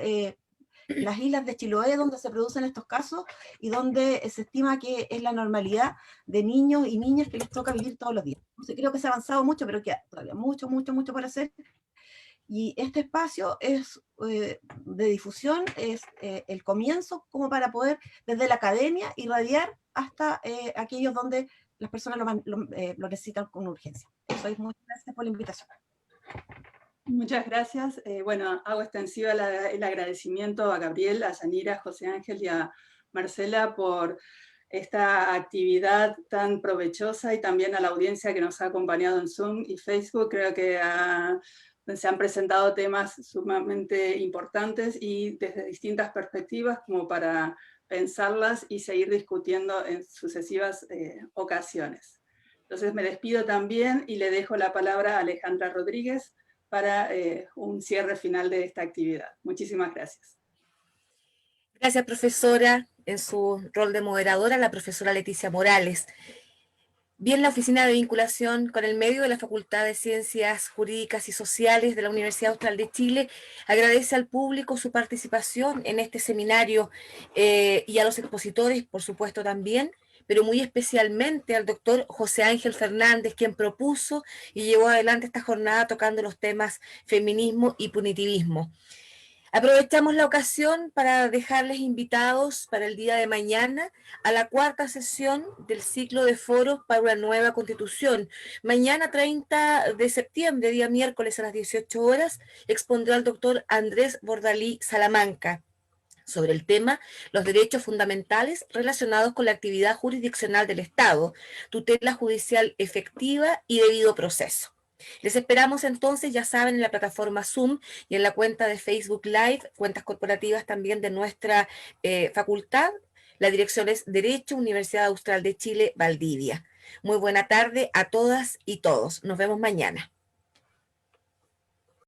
las islas de Chiloé, donde se producen estos casos y donde se estima que es la normalidad de niños y niñas que les toca vivir todos los días. Entonces, creo que se ha avanzado mucho, pero queda todavía mucho por hacer. Y este espacio es de difusión, es el comienzo como para poder desde la academia irradiar hasta aquellos donde las personas lo necesitan con urgencia. Eso es. Muchas gracias por la invitación. Muchas gracias. Bueno, hago extensiva el agradecimiento a Gabriel, a Yanira, a José Ángel y a Marcela por esta actividad tan provechosa, y también a la audiencia que nos ha acompañado en Zoom y Facebook. Creo que se han presentado temas sumamente importantes y desde distintas perspectivas como para pensarlas y seguir discutiendo en sucesivas ocasiones. Entonces me despido también y le dejo la palabra a Alejandra Rodríguez para un cierre final de esta actividad. Muchísimas gracias. Gracias, profesora. En su rol de moderadora, la profesora Leticia Morales. Bien, la Oficina de Vinculación con el Medio de la Facultad de Ciencias Jurídicas y Sociales de la Universidad Austral de Chile agradece al público su participación en este seminario y a los expositores, por supuesto, también, pero muy especialmente al doctor José Ángel Fernández, quien propuso y llevó adelante esta jornada tocando los temas feminismo y punitivismo. Aprovechamos la ocasión para dejarles invitados para el día de mañana a la 4ª sesión del ciclo de foros para una nueva constitución. Mañana 30 de septiembre, día miércoles a las 18 horas, expondrá el doctor Andrés Bordalí Salamanca sobre el tema los derechos fundamentales relacionados con la actividad jurisdiccional del Estado, tutela judicial efectiva y debido proceso. Les esperamos entonces, ya saben, en la plataforma Zoom y en la cuenta de Facebook Live, cuentas corporativas también de nuestra facultad. La dirección es Derecho, Universidad Austral de Chile, Valdivia. Muy buena tarde a todas y todos. Nos vemos mañana.